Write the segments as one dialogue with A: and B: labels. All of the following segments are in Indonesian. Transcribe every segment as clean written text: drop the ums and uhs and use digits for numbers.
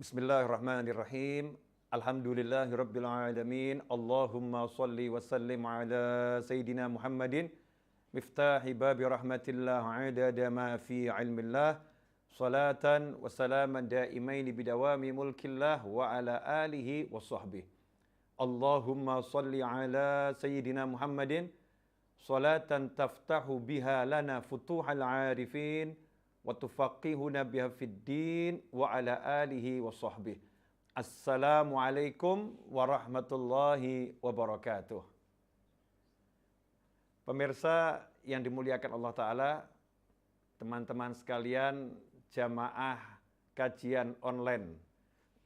A: Bismillahirrahmanirrahim. Alhamdulillahirabbil alamin. Allahumma shalli wa sallim ala sayidina Muhammadin miftahi babi rahmatillah adada ma fi ilmillah. Salatan wa salaman daimaini bidawami mulkillah wa ala alihi wa sahbihi. Allahumma shalli ala sayidina Muhammadin salatan taftahu biha lana futuhal arifin wa tufaqihuna biha fid din wa ala alihi wa sahbihi. Assalamualaikum warahmatullahi wabarakatuh. Pemirsa yang dimuliakan Allah Ta'ala, teman-teman sekalian, jamaah kajian online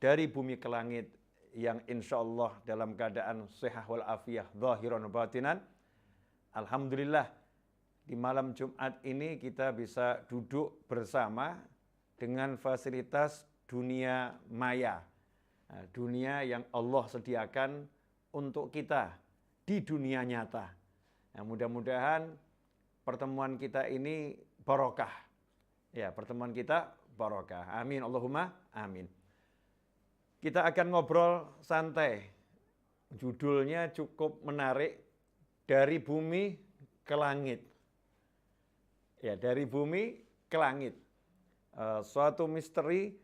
A: dari bumi ke langit yang insya Allah dalam keadaan sehat wal afiyah, zahiran batinan. Alhamdulillah, di malam Jumat ini kita bisa duduk bersama dengan fasilitas dunia maya. Nah, dunia yang Allah sediakan untuk kita di dunia nyata. Nah, mudah-mudahan pertemuan kita ini barokah. Ya, pertemuan kita barokah. Amin, Allahumma amin. Kita akan ngobrol santai. Judulnya cukup menarik, dari bumi ke langit. Ya, dari bumi ke langit. Suatu misteri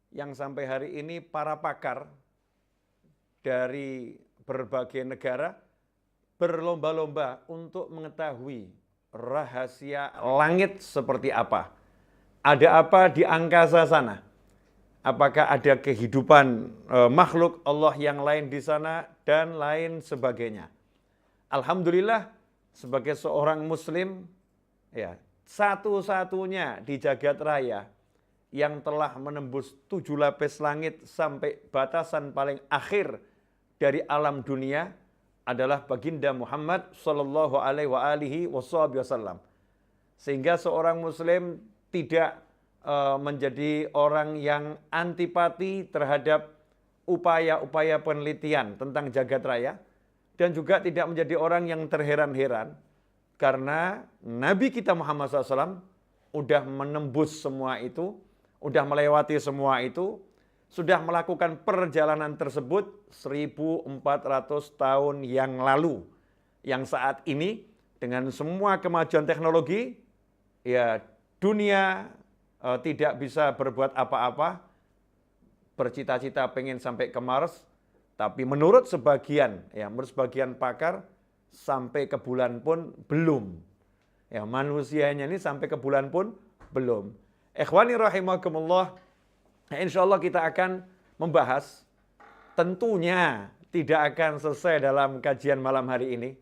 A: yang sampai hari ini para pakar dari berbagai negara berlomba-lomba untuk mengetahui rahasia langit seperti apa. Ada apa di angkasa sana? Apakah ada kehidupan makhluk Allah yang lain di sana dan lain sebagainya. Alhamdulillah, sebagai seorang muslim, ya, satu-satunya di jagat raya yang telah menembus 7 lapis langit sampai batasan paling akhir dari alam dunia adalah baginda Muhammad sallallahu alaihi wasallam. Sehingga seorang muslim tidak menjadi orang yang antipati terhadap upaya-upaya penelitian tentang jagat raya, dan juga tidak menjadi orang yang terheran-heran karena Nabi kita Muhammad SAW udah menembus semua itu, udah melewati semua itu, sudah melakukan perjalanan tersebut 1400 tahun yang lalu. Yang saat ini dengan semua kemajuan teknologi, ya dunia tidak bisa berbuat apa-apa, bercita-cita pengen sampai ke Mars, tapi menurut sebagian pakar, sampai ke bulan pun belum. Ya, manusianya ini sampai ke bulan pun belum. Ikhwani rahimakumullah, insya Allah kita akan membahas, tentunya tidak akan selesai dalam kajian malam hari ini,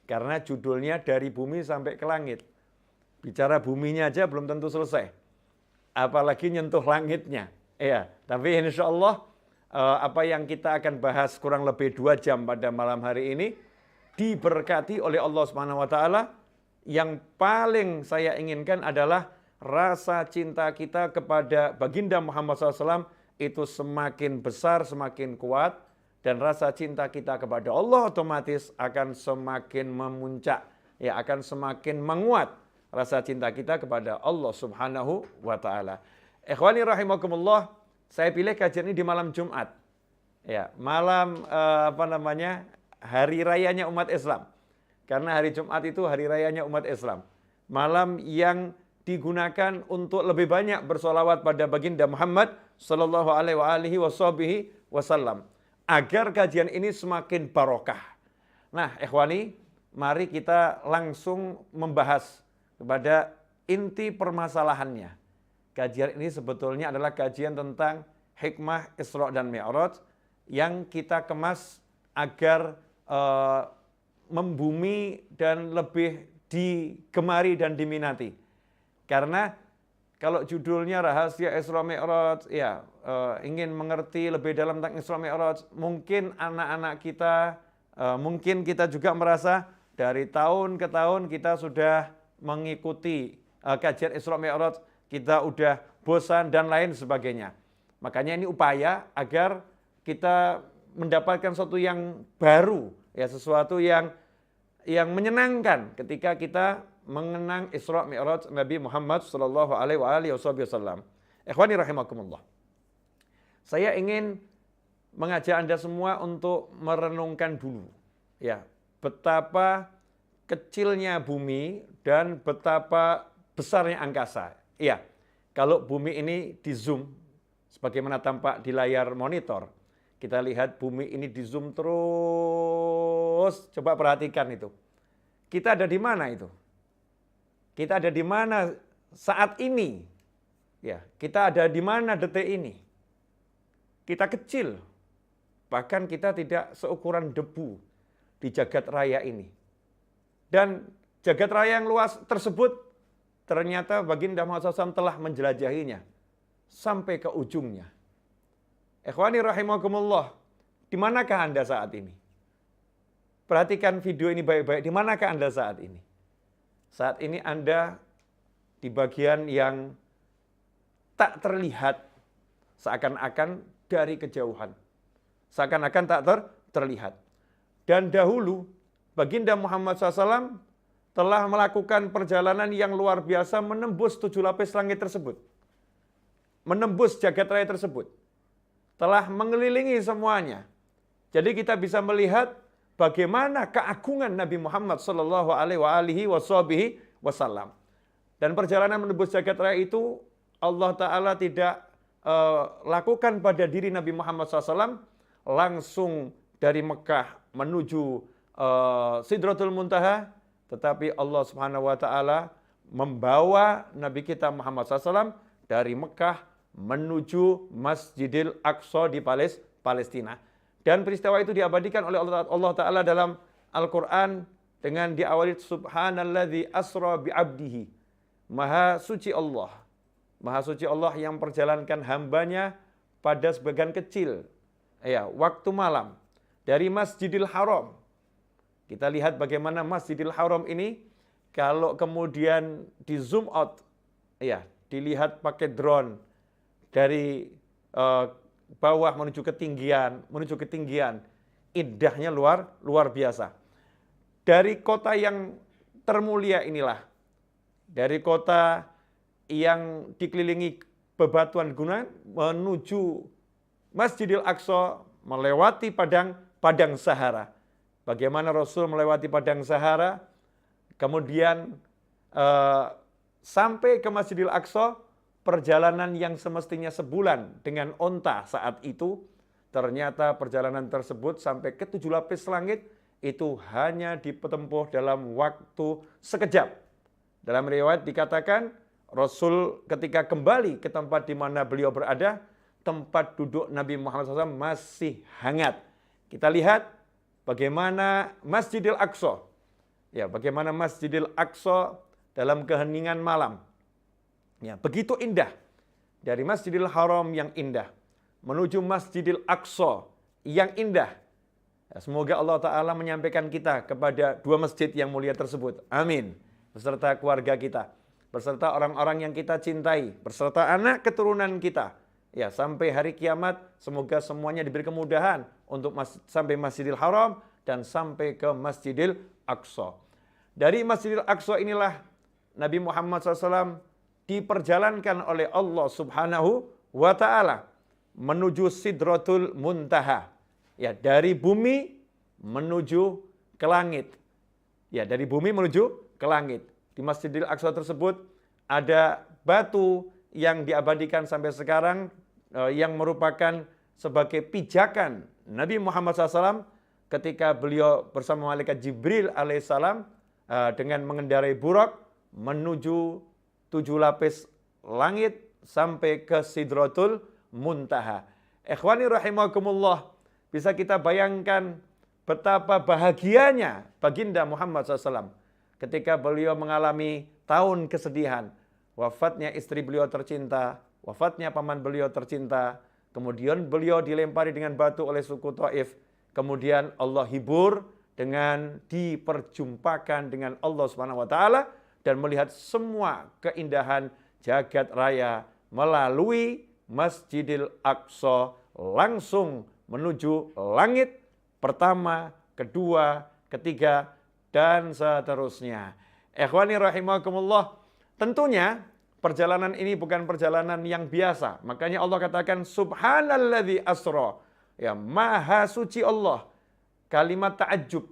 A: karena judulnya dari bumi sampai ke langit. Bicara buminya aja belum tentu selesai, apalagi nyentuh langitnya. Ya, tapi insya Allah apa yang kita akan bahas kurang lebih 2 jam pada malam hari ini diberkati oleh Allah Subhanahu wa taala. Yang paling saya inginkan adalah rasa cinta kita kepada baginda Muhammad SAW itu semakin besar, semakin kuat, dan rasa cinta kita kepada Allah otomatis akan semakin memuncak, ya, akan semakin menguat rasa cinta kita kepada Allah Subhanahu wa taala. Ikhwani rahimakumullah, saya pilih kajian ini di malam Jumat. Ya, malam hari rayanya umat Islam. Karena hari Jumat itu hari rayanya umat Islam. Malam yang digunakan untuk lebih banyak bersolawat pada baginda Muhammad sallallahu alaihi wasallam agar kajian ini semakin barokah. Nah, ikhwani, mari kita langsung membahas kepada inti permasalahannya. Kajian ini sebetulnya adalah kajian tentang hikmah Isra dan Mi'raj yang kita kemas agar membumi dan lebih digemari dan diminati. Karena kalau judulnya rahasia Isra Mi'raj, ya, ingin mengerti lebih dalam tentang Isra Mi'raj, mungkin anak-anak kita, mungkin kita juga merasa dari tahun ke tahun kita sudah mengikuti kajian Isra Mi'raj, kita udah bosan dan lain sebagainya. Makanya ini upaya agar kita mendapatkan sesuatu yang baru, ya, sesuatu yang menyenangkan ketika kita mengenang Isra Mi'raj Nabi Muhammad sallallahu alaihi wasallam. Ikhwani rahimakumullah. Saya ingin mengajak Anda semua untuk merenungkan dulu ya, betapa kecilnya bumi dan betapa besarnya angkasa. Iya, kalau bumi ini di zoom sebagaimana tampak di layar monitor, kita lihat bumi ini di zoom terus. Coba perhatikan itu. Kita ada di mana itu? Kita ada di mana saat ini? Ya, kita ada di mana detik ini? Kita kecil. Bahkan kita tidak seukuran debu di jagat raya ini. Dan jagat raya yang luas tersebut ternyata baginda Muhammad SAW telah menjelajahinya sampai ke ujungnya. Ikhwani rahimakumullah, di manakah Anda saat ini? Perhatikan video ini baik-baik, di manakah Anda saat ini? Saat ini Anda di bagian yang tak terlihat, seakan-akan dari kejauhan. Seakan-akan tak terlihat. Dan dahulu baginda Muhammad SAW telah melakukan perjalanan yang luar biasa menembus 7 lapis langit tersebut. Menembus jagat raya tersebut. Telah mengelilingi semuanya. Jadi kita bisa melihat bagaimana keagungan Nabi Muhammad SAW. Dan perjalanan menembus jagat raya itu Allah Ta'ala tidak lakukan pada diri Nabi Muhammad SAW langsung dari Mekah menuju Sidratul Muntaha, tetapi Allah Subhanahu wa taala membawa Nabi kita Muhammad SAW dari Mekah menuju Masjidil Aqsa di Palestina. Dan peristiwa itu diabadikan oleh Allah Ta'ala dalam Al-Quran dengan diawali Subhanalladzi asra bi'abdihi. Maha suci Allah. Maha suci Allah yang perjalankan hambanya pada sebagian kecil ya, waktu malam dari Masjidil Haram. Kita lihat bagaimana Masjidil Haram ini kalau kemudian di zoom out, ya, dilihat pakai drone dari bawah menuju ketinggian, indahnya luar biasa. Dari kota yang termulia inilah, dari kota yang dikelilingi bebatuan gunung menuju Masjidil Aqsa, melewati padang Sahara. Bagaimana Rasul melewati padang Sahara, kemudian sampai ke Masjidil Aqsa, perjalanan yang semestinya sebulan dengan onta saat itu, ternyata perjalanan tersebut sampai ke 7 lapis langit itu hanya ditempuh dalam waktu sekejap. Dalam riwayat dikatakan, Rasul ketika kembali ke tempat di mana beliau berada, tempat duduk Nabi Muhammad SAW masih hangat. Kita lihat bagaimana Masjidil Aqsa. Ya, bagaimana Masjidil Aqsa dalam keheningan malam. Ya, begitu indah. Dari Masjidil Haram yang indah menuju Masjidil Aqsa yang indah. Ya, semoga Allah Ta'ala menyampaikan kita kepada 2 masjid yang mulia tersebut. Amin. Beserta keluarga kita, beserta orang-orang yang kita cintai, beserta anak keturunan kita. Ya, sampai hari kiamat semoga semuanya diberi kemudahan untuk sampai Masjidil Haram dan sampai ke Masjidil Aqsa. Dari Masjidil Aqsa inilah Nabi Muhammad SAW diperjalankan oleh Allah Subhanahu wa taala menuju Sidratul Muntaha. Ya, dari bumi menuju ke langit. Ya, dari bumi menuju ke langit. Di Masjidil Aqsa tersebut ada batu yang diabadikan sampai sekarang yang merupakan sebagai pijakan Nabi Muhammad SAW ketika beliau bersama malaikat Jibril alaihissalam dengan mengendarai burak menuju 7 lapis langit sampai ke Sidratul Muntaha. Ikhwani rahimakumullah, bisa kita bayangkan betapa bahagianya baginda Muhammad SAW ketika beliau mengalami tahun kesedihan. Wafatnya istri beliau tercinta, wafatnya paman beliau tercinta, kemudian beliau dilempari dengan batu oleh suku Taif, kemudian Allah hibur dengan diperjumpakan dengan Allah Subhanahu wa taala dan melihat semua keindahan jagat raya melalui Masjidil Aqsa langsung menuju langit pertama, kedua, ketiga dan seterusnya. Ikhwani rahimakumullah, tentunya perjalanan ini bukan perjalanan yang biasa. Makanya Allah katakan subhanalladzi asra. Ya, maha suci Allah. Kalimat ta'ajjub.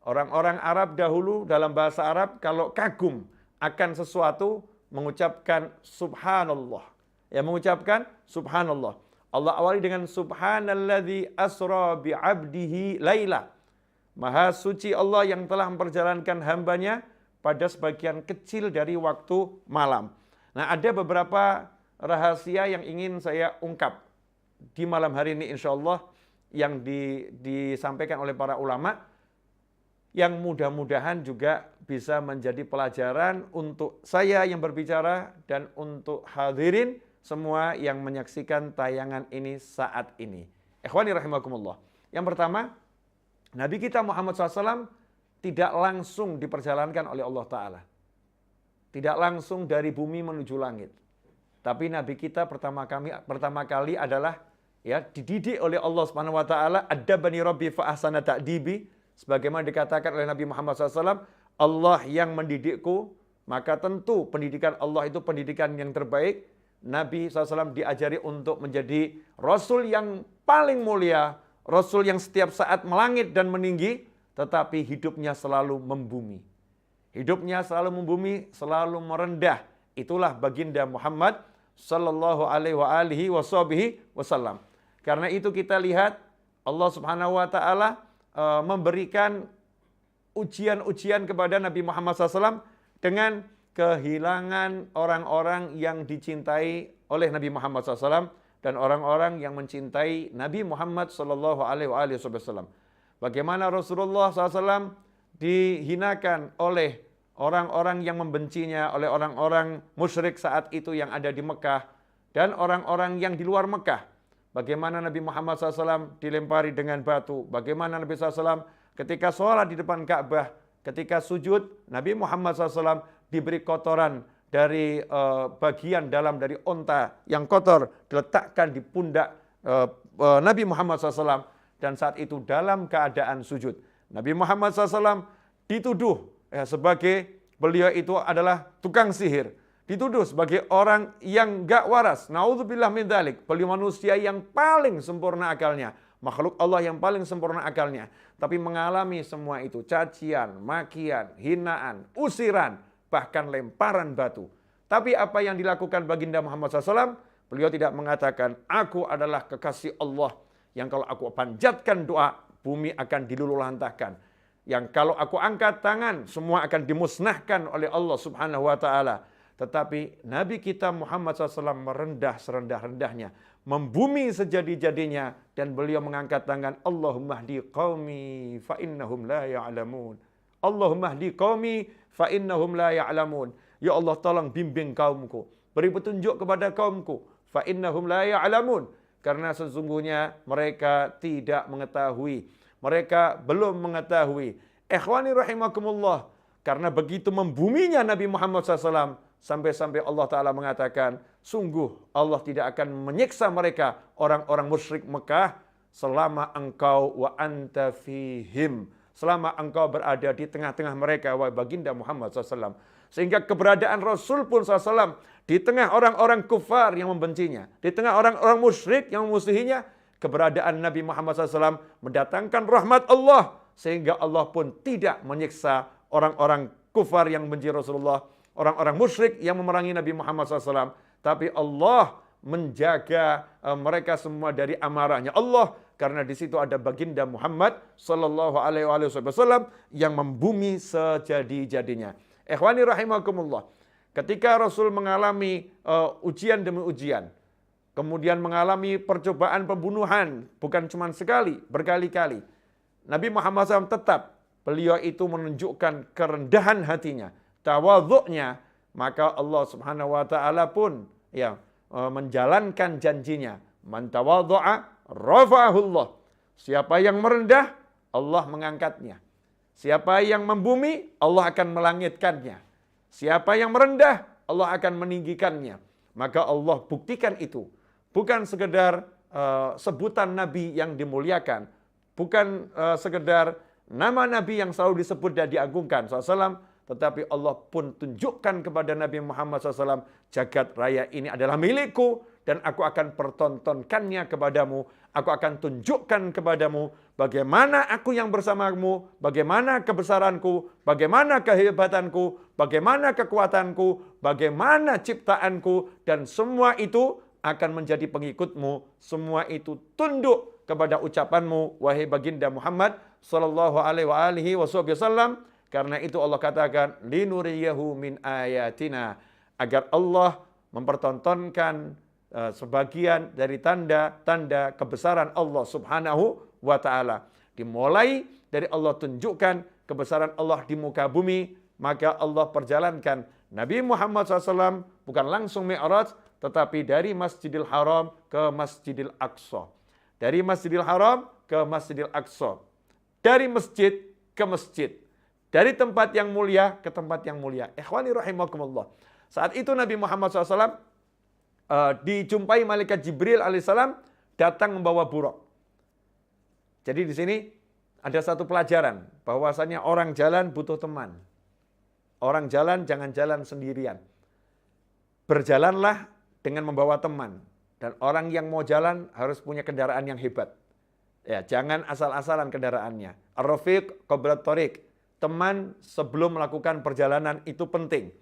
A: Orang-orang Arab dahulu dalam bahasa Arab kalau kagum akan sesuatu mengucapkan subhanallah. Ya, mengucapkan subhanallah. Allah awali dengan subhanalladzi asra bi'abdihi laila. Maha suci Allah yang telah memperjalankan hambanya pada sebagian kecil dari waktu malam. Nah, ada beberapa rahasia yang ingin saya ungkap di malam hari ini insya Allah yang disampaikan oleh para ulama yang mudah-mudahan juga bisa menjadi pelajaran untuk saya yang berbicara dan untuk hadirin semua yang menyaksikan tayangan ini saat ini. Ikhwani rahimakumullah. Yang pertama, Nabi kita Muhammad SAW tidak langsung diperjalankan oleh Allah Ta'ala. Tidak langsung dari bumi menuju langit. Tapi Nabi kita pertama kali adalah ya dididik oleh Allah Subhanahu wa taala, adabani rabbi fa ahsana ta'dibi, sebagaimana dikatakan oleh Nabi Muhammad SAW, Allah yang mendidikku, maka tentu pendidikan Allah itu pendidikan yang terbaik. Nabi SAW diajari untuk menjadi Rasul yang paling mulia, Rasul yang setiap saat melangit dan meninggi, tetapi hidupnya selalu membumi. Hidupnya selalu membumi, selalu merendah. Itulah baginda Muhammad sallallahu alaihi wasallam. Karena itu kita lihat Allah Subhanahu wa taala memberikan ujian-ujian kepada Nabi Muhammad SAW dengan kehilangan orang-orang yang dicintai oleh Nabi Muhammad SAW dan orang-orang yang mencintai Nabi Muhammad sallallahu alaihi wasallam. Bagaimana Rasulullah SAW dihinakan oleh orang-orang yang membencinya, oleh orang-orang musyrik saat itu yang ada di Mekah dan orang-orang yang di luar Mekah. Bagaimana Nabi Muhammad SAW dilempari dengan batu. Bagaimana Nabi SAW ketika sholat di depan Ka'bah, ketika sujud, Nabi Muhammad SAW diberi kotoran dari bagian dalam dari onta yang kotor, diletakkan di pundak Nabi Muhammad SAW. Dan saat itu dalam keadaan sujud. Nabi Muhammad SAW dituduh sebagai beliau itu adalah tukang sihir. Dituduh sebagai orang yang gak waras. Na'udzubillah min dzalik. Beliau manusia yang paling sempurna akalnya. Makhluk Allah yang paling sempurna akalnya. Tapi mengalami semua itu. Cacian, makian, hinaan, usiran, bahkan lemparan batu. Tapi apa yang dilakukan baginda Muhammad SAW? Beliau tidak mengatakan, aku adalah kekasih Allah. Yang kalau aku panjatkan doa, bumi akan diluluhlantahkan. Yang kalau aku angkat tangan, semua akan dimusnahkan oleh Allah Subhanahu wa taala. Tetapi Nabi kita Muhammad SAW merendah serendah-rendahnya, membumi sejadi-jadinya, dan beliau mengangkat tangan, Allahumma hdi qaumi fa innahum la ya'lamun. Allahumma hdi qaumi fa innahum la ya'lamun. Ya Allah, tolong bimbing kaumku, beri petunjuk kepada kaumku, fa innahum la ya'lamun, karena sesungguhnya mereka tidak mengetahui. Mereka belum mengetahui. Ikhwani rahimakumullah. Karena begitu membuminya Nabi Muhammad SAW, sampai-sampai Allah Ta'ala mengatakan, sungguh Allah tidak akan menyiksa mereka, orang-orang musyrik Mekah, selama engkau wa anta fihim. Selama engkau berada di tengah-tengah mereka, wahai baginda Muhammad SAW. Sehingga keberadaan Rasul pun SAW, di tengah orang-orang kufar yang membencinya, di tengah orang-orang musyrik yang memusuhinya, keberadaan Nabi Muhammad SAW mendatangkan rahmat Allah. Sehingga Allah pun tidak menyiksa orang-orang kufar yang benci Rasulullah, orang-orang musyrik yang memerangi Nabi Muhammad SAW. Tapi Allah menjaga mereka semua dari amarahnya Allah. Karena di situ ada baginda Muhammad Sallallahu Alaihi Wasallam yang membumi sejadi-jadinya. Ikhwani rahimakumullah. Ketika Rasul mengalami ujian demi ujian, kemudian mengalami percobaan pembunuhan, bukan cuma sekali, berkali-kali. Nabi Muhammad SAW tetap, beliau itu menunjukkan kerendahan hatinya, tawadhu'nya, maka Allah Subhanahu wa taala pun ya menjalankan janjinya. Man tawadhu'a rafa'ahullah. Siapa yang merendah, Allah mengangkatnya. Siapa yang membumi, Allah akan melangitkannya. Siapa yang merendah, Allah akan meninggikannya. Maka Allah buktikan itu. Bukan sekedar sebutan Nabi yang dimuliakan. Bukan sekedar nama Nabi yang selalu disebut dan diagungkan SAW. tetapi Allah pun tunjukkan kepada Nabi Muhammad SAW, jagat raya ini adalah milikku, dan aku akan pertontonkannya kepadamu. Aku akan tunjukkan kepadamu bagaimana aku yang bersamamu, bagaimana kebesaranku, bagaimana kehebatanku, bagaimana kekuatanku, bagaimana ciptaanku, dan semua itu akan menjadi pengikutmu. Semua itu tunduk kepada ucapanmu, wahai baginda Muhammad sallallahu alaihi wasallam. Karena itu Allah katakan, linuriyahu min ayatina, agar Allah mempertontonkan sebagian dari tanda-tanda kebesaran Allah subhanahu wa ta'ala. Dimulai dari Allah tunjukkan kebesaran Allah di muka bumi, maka Allah perjalankan Nabi Muhammad SAW bukan langsung Mi'raj, tetapi dari Masjidil Haram ke Masjidil Aqsa. Dari Masjidil Haram ke Masjidil Aqsa. Dari masjid ke masjid. Dari tempat yang mulia ke tempat yang mulia. Ikhwani rahimakumullah. Saat itu Nabi Muhammad SAW dijumpai malaikat Jibril alaihissalam datang membawa buraq. Jadi di sini ada satu pelajaran bahwasanya orang jalan butuh teman. Orang jalan jangan jalan sendirian. Berjalanlah dengan membawa teman, dan orang yang mau jalan harus punya kendaraan yang hebat. Ya, jangan asal-asalan kendaraannya. Ar-rafiq qabla tariq. Teman sebelum melakukan perjalanan itu penting.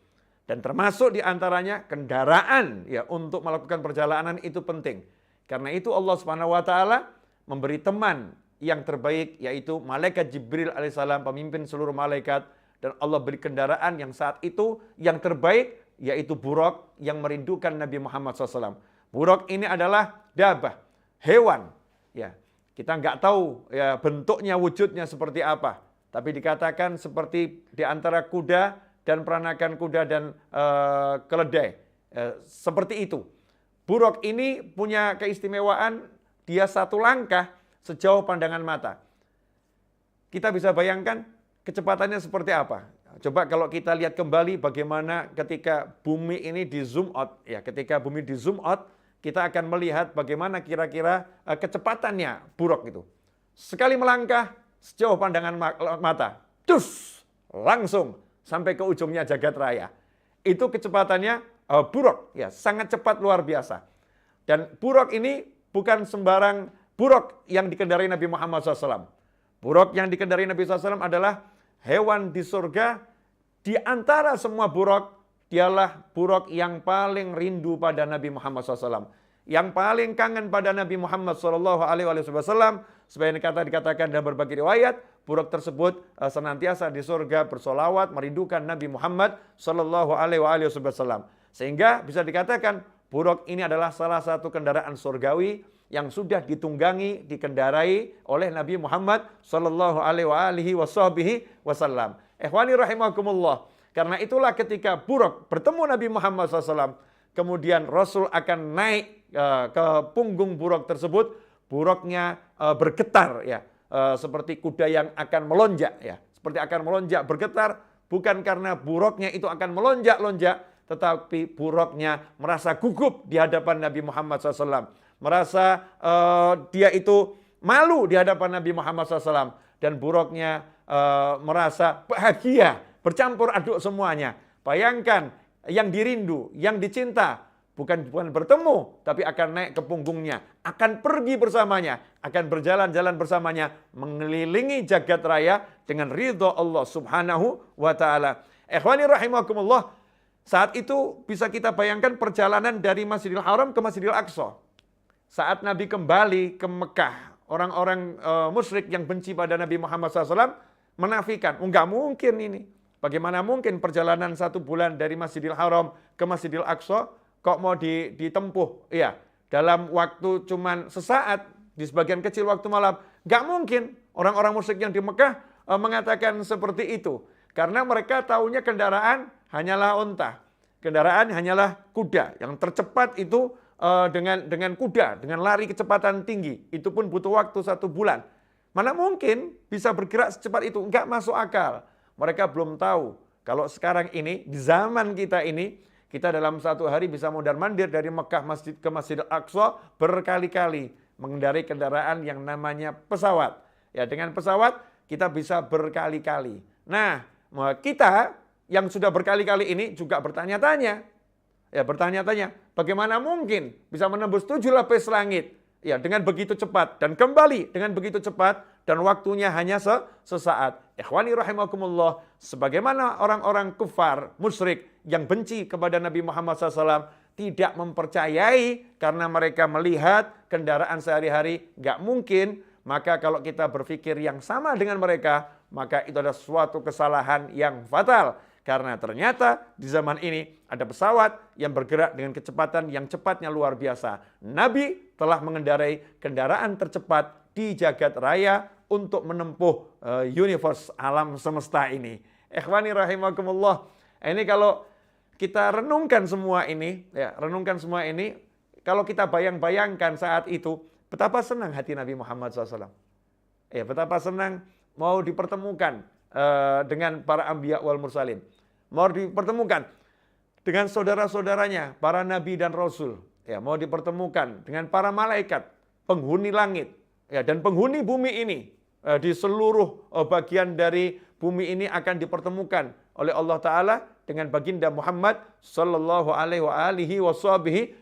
A: Dan termasuk diantaranya kendaraan ya untuk melakukan perjalanan itu penting. Karena itu Allah Subhanahu wa taala memberi teman yang terbaik, yaitu malaikat Jibril alaihissalam, pemimpin seluruh malaikat, dan Allah beri kendaraan yang saat itu yang terbaik, yaitu buraq yang merindukan Nabi Muhammad SAW. Buraq ini adalah dabah, hewan. Ya, kita nggak tahu ya bentuknya, wujudnya seperti apa, tapi dikatakan seperti di antara kuda dan peranakan kuda dan keledai. Seperti itu. Buraq ini punya keistimewaan, dia satu langkah sejauh pandangan mata. Kita bisa bayangkan kecepatannya seperti apa. Coba kalau kita lihat kembali bagaimana ketika bumi ini di zoom out. Ya, ketika bumi di zoom out, kita akan melihat bagaimana kira-kira kecepatannya buraq itu. Sekali melangkah sejauh pandangan mata. Dus! Langsung sampai ke ujungnya jagat raya. Itu kecepatannya buraq, ya, sangat cepat luar biasa. Dan buraq ini bukan sembarang buraq yang dikendarai Nabi Muhammad SAW. Buraq yang dikendarai Nabi SAW adalah hewan di surga. Di antara semua buraq, dialah buraq yang paling rindu pada Nabi Muhammad SAW. Yang paling kangen pada Nabi Muhammad SAW. Sebagian dikatakan dalam berbagai riwayat, buraq tersebut senantiasa di surga bersolawat merindukan Nabi Muhammad SAW. Sehingga bisa dikatakan buraq ini adalah salah satu kendaraan surgawi yang sudah ditunggangi, dikendarai oleh Nabi Muhammad SAW. Ikhwani rahimakumullah. Karena itulah ketika buraq bertemu Nabi Muhammad SAW, kemudian Rasul akan naik ke punggung buraq tersebut. Buraqnya bergetar ya, seperti kuda yang akan melonjak ya, seperti akan melonjak bergetar, bukan karena buraqnya itu akan melonjak-lonjak, tetapi buraqnya merasa gugup di hadapan Nabi Muhammad SAW, merasa dia itu malu di hadapan Nabi Muhammad SAW, dan buraqnya merasa bahagia, bercampur aduk semuanya. Bayangkan yang dirindu, yang dicinta, bukan bertemu, tapi akan naik ke punggungnya, akan pergi bersamanya, akan berjalan-jalan bersamanya, mengelilingi jagat raya dengan ridho Allah Subhanahu wa ta'ala. Ikhwani rahimakumullah, saat itu bisa kita bayangkan perjalanan dari Masjidil Haram ke Masjidil Aqsa. Saat Nabi kembali ke Mekah, orang-orang musyrik yang benci pada Nabi Muhammad SAW menafikan, enggak mungkin ini. Bagaimana mungkin perjalanan 1 bulan dari Masjidil Haram ke Masjidil Aqsa kok mau ditempuh ya dalam waktu cuman sesaat, di sebagian kecil waktu malam? Nggak mungkin. Orang-orang musyrik yang di Mekah mengatakan seperti itu. Karena mereka tahunya kendaraan hanyalah unta. Kendaraan hanyalah kuda. Yang tercepat itu dengan kuda, dengan lari kecepatan tinggi. Itu pun butuh waktu 1 bulan. Mana mungkin bisa bergerak secepat itu? Nggak masuk akal. Mereka belum tahu kalau sekarang ini, di zaman kita ini, kita dalam 1 hari bisa mondar-mandir dari Mekah ke Masjidil Aqsa berkali-kali mengendarai kendaraan yang namanya pesawat. Ya, dengan pesawat kita bisa berkali-kali. Nah, kita yang sudah berkali-kali ini juga bertanya-tanya. Ya, bertanya-tanya, bagaimana mungkin bisa menembus 7 lapis langit? Ya, dengan begitu cepat dan kembali dengan begitu cepat dan waktunya hanya sesaat. Ikhwani rahimakumullah, sebagaimana orang-orang kufar, musyrik yang benci kepada Nabi Muhammad SAW tidak mempercayai karena mereka melihat kendaraan sehari-hari, nggak mungkin. Maka kalau kita berpikir yang sama dengan mereka, maka itu adalah suatu kesalahan yang fatal. Karena ternyata di zaman ini ada pesawat yang bergerak dengan kecepatan yang cepatnya luar biasa. Nabi telah mengendarai kendaraan tercepat di jagat raya untuk menempuh universe alam semesta ini. Ikhwani rahimakumullah. Ini kalau kita renungkan semua ini, kalau kita bayang-bayangkan saat itu, betapa senang hati Nabi Muhammad SAW. Ya, betapa senang mau dipertemukan dengan para anbiya wal mursalin. Mau dipertemukan dengan saudara-saudaranya, para nabi dan rasul. Ya, mau dipertemukan dengan para malaikat, penghuni langit, ya, dan penghuni bumi ini. Di seluruh bagian dari bumi ini akan dipertemukan oleh Allah Ta'ala dengan baginda Muhammad sallallahu alaihi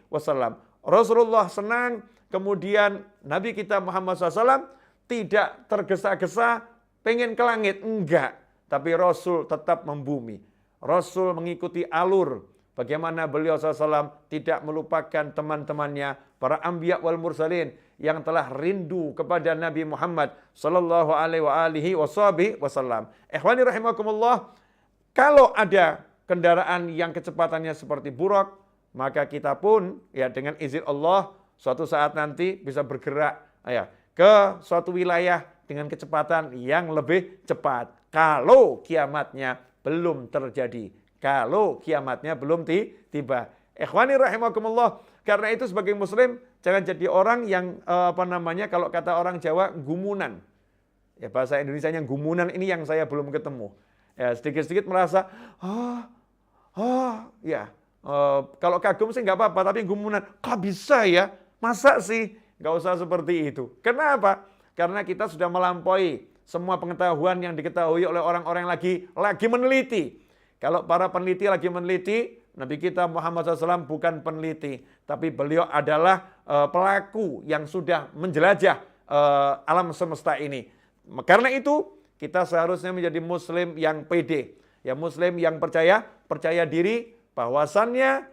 A: wasallam. Rasulullah senang, kemudian Nabi kita Muhammad SAW tidak tergesa-gesa pengen ke langit, enggak. Tapi Rasul tetap membumi. Rasul mengikuti alur bagaimana beliau SAW tidak melupakan teman-temannya, para anbiya wal mursalin yang telah rindu kepada Nabi Muhammad sallallahu alaihi wasallam. Ikhwani rahimakumullah, kalau ada kendaraan yang kecepatannya seperti buraq, maka kita pun ya dengan izin Allah suatu saat nanti bisa bergerak ya ke suatu wilayah dengan kecepatan yang lebih cepat. Kalau kiamatnya belum terjadi. Kalau kiamatnya belum tiba. Ikhwani rahimakumullah. Karena itu sebagai muslim jangan jadi orang yang kalau kata orang Jawa gumunan. Ya, bahasa Indonesianya gumunan ini yang saya belum ketemu. Ya, sedikit-sedikit merasa kalau kagum sih nggak apa-apa, tapi gumunan kok bisa ya? Masa sih? Nggak usah seperti itu. Kenapa? Karena kita sudah melampaui semua pengetahuan yang diketahui oleh orang-orang lagi meneliti. Kalau para peneliti lagi meneliti, Nabi kita Muhammad SAW bukan peneliti, tapi beliau adalah pelaku yang sudah menjelajah alam semesta ini. Karena itu kita seharusnya menjadi muslim yang pede, ya, muslim yang percaya diri bahwasannya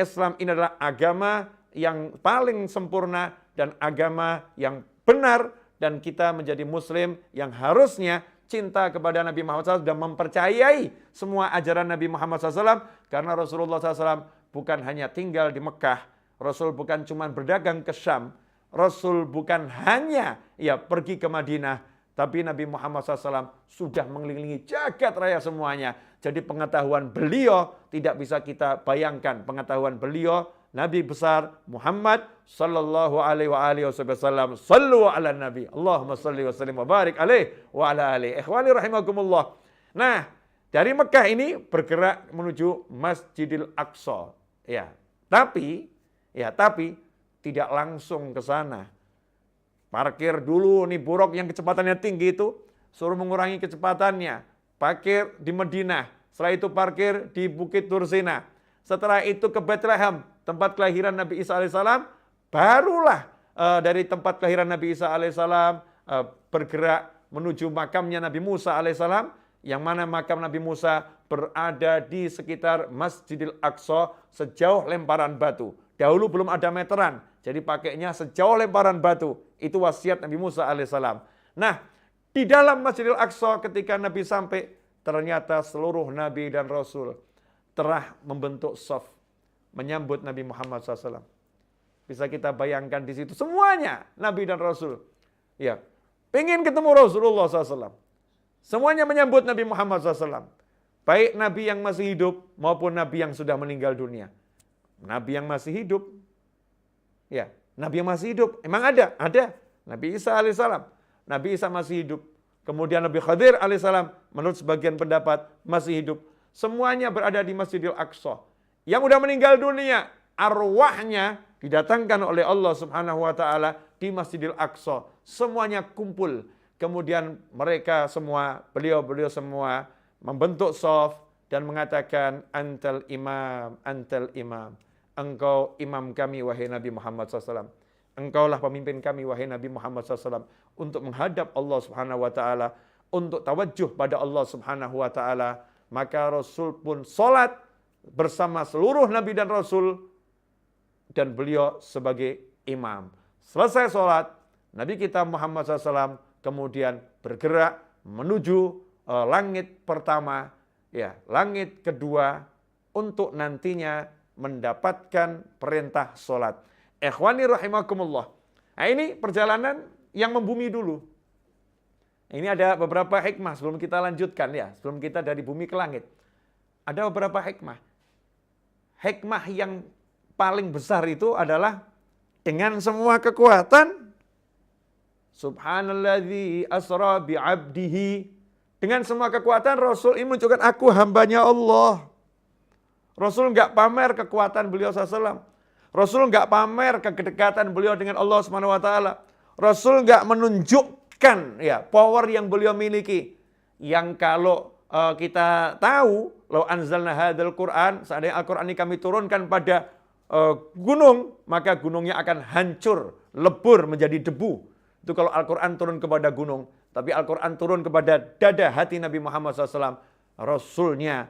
A: Islam ini adalah agama yang paling sempurna dan agama yang benar. Dan kita menjadi muslim yang harusnya cinta kepada Nabi Muhammad SAW dan mempercayai semua ajaran Nabi Muhammad SAW. Karena Rasulullah SAW bukan hanya tinggal di Mekah. Rasul bukan cuma berdagang ke Syam. Rasul bukan hanya pergi ke Madinah. Tapi Nabi Muhammad SAW sudah mengelilingi jagat raya semuanya. Jadi pengetahuan beliau tidak bisa kita bayangkan. Pengetahuan beliau Nabi besar Muhammad sallallahu alaihi wasallam. Sallu ala Nabi. Allahumma salli wa sallim wa barik alaihi wa ala alihi. Ikhwani rahimakumullah. Nah, dari Mekah ini bergerak menuju Masjidil Aqsa. Tapi tidak langsung ke sana. Parkir dulu nih buraq yang kecepatannya tinggi itu, suruh mengurangi kecepatannya. Parkir di Madinah. Setelah itu parkir di Bukit Tursina. Setelah itu ke Bethlehem, tempat kelahiran Nabi Isa alaihissalam. Barulah dari tempat kelahiran Nabi Isa alaihissalam bergerak menuju makamnya Nabi Musa alaihissalam, yang mana makam Nabi Musa berada di sekitar Masjidil Aqsa sejauh lemparan batu. Dahulu belum ada meteran, jadi pakainya sejauh lemparan batu. Itu wasiat Nabi Musa alaihissalam. Nah, di dalam Masjidil Aqsa ketika Nabi sampai, ternyata seluruh Nabi dan Rasul telah membentuk shaf menyambut Nabi Muhammad SAW. Bisa kita bayangkan di situ semuanya Nabi dan Rasul. Ya, pengen ketemu Rasulullah SAW. Semuanya menyambut Nabi Muhammad SAW. Baik Nabi yang masih hidup maupun Nabi yang sudah meninggal dunia. Nabi yang masih hidup, ya, Nabi yang masih hidup, emang ada? Ada. Nabi Isa alaihissalam. Nabi Isa masih hidup. Kemudian Nabi Khadir alaihissalam, menurut sebagian pendapat, masih hidup. Semuanya berada di Masjidil Aqsa. Yang sudah meninggal dunia, arwahnya didatangkan oleh Allah Subhanahu wa taala di Masjidil Aqsa. Semuanya kumpul. Kemudian mereka semua, beliau semua membentuk shaf dan mengatakan, antal imam, antal imam. Engkau imam kami, wahai Nabi Muhammad SAW. Engkaulah pemimpin kami, wahai Nabi Muhammad SAW. Untuk menghadap Allah Subhanahu Wa Ta'ala, untuk tawajuh pada Allah Subhanahu Wa Ta'ala. Maka Rasul pun sholat bersama seluruh Nabi dan Rasul, dan beliau sebagai imam. Selesai sholat, Nabi kita Muhammad SAW kemudian bergerak menuju langit pertama, ya, langit kedua, untuk nantinya mendapatkan perintah sholat. Ikhwani rahimakumullah. Nah, ini perjalanan yang membumi dulu. Ini ada beberapa hikmah sebelum kita lanjutkan ya, sebelum kita dari bumi ke langit. Ada beberapa hikmah. Hikmah yang paling besar itu adalah dengan semua kekuatan. Subhanalladzi asra bi'abdihi. Dengan semua kekuatan Rasul ini menunjukkan aku hambanya Allah. Rasul enggak pamer kekuatan beliau SAW. Rasul enggak pamer kedekatan beliau dengan Allah Subhanahu wa taala. Rasul enggak menunjukkan ya power yang beliau miliki. Yang kalau kita tahu, lau anzalna hadzal Qur'an, seandainya Al-Qur'an ini kami turunkan pada gunung, maka gunungnya akan hancur, lebur menjadi debu. Itu kalau Al-Quran turun kepada gunung. Tapi Al-Quran turun kepada dada hati Nabi Muhammad SAW. Rasulnya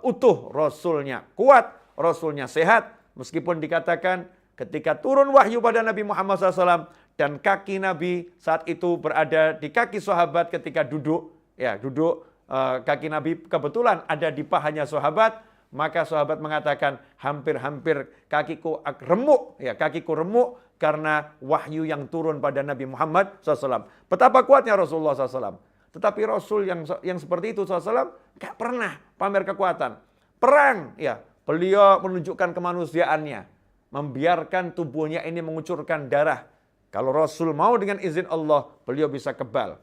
A: utuh, Rasulnya kuat, Rasulnya sehat. Meskipun dikatakan ketika turun wahyu pada Nabi Muhammad SAW, dan kaki Nabi saat itu berada di kaki sahabat ketika duduk. Ya, duduk kaki Nabi kebetulan ada di pahanya sahabat. Maka sahabat mengatakan, hampir-hampir kakiku remuk, ya, kakiku remuk karena wahyu yang turun pada Nabi Muhammad SAW. Betapa kuatnya Rasulullah SAW. Tetapi Rasul yang seperti itu SAW gak pernah pamer kekuatan. Perang, ya, beliau menunjukkan kemanusiaannya, membiarkan tubuhnya ini mengucurkan darah. Kalau Rasul mau dengan izin Allah, beliau bisa kebal.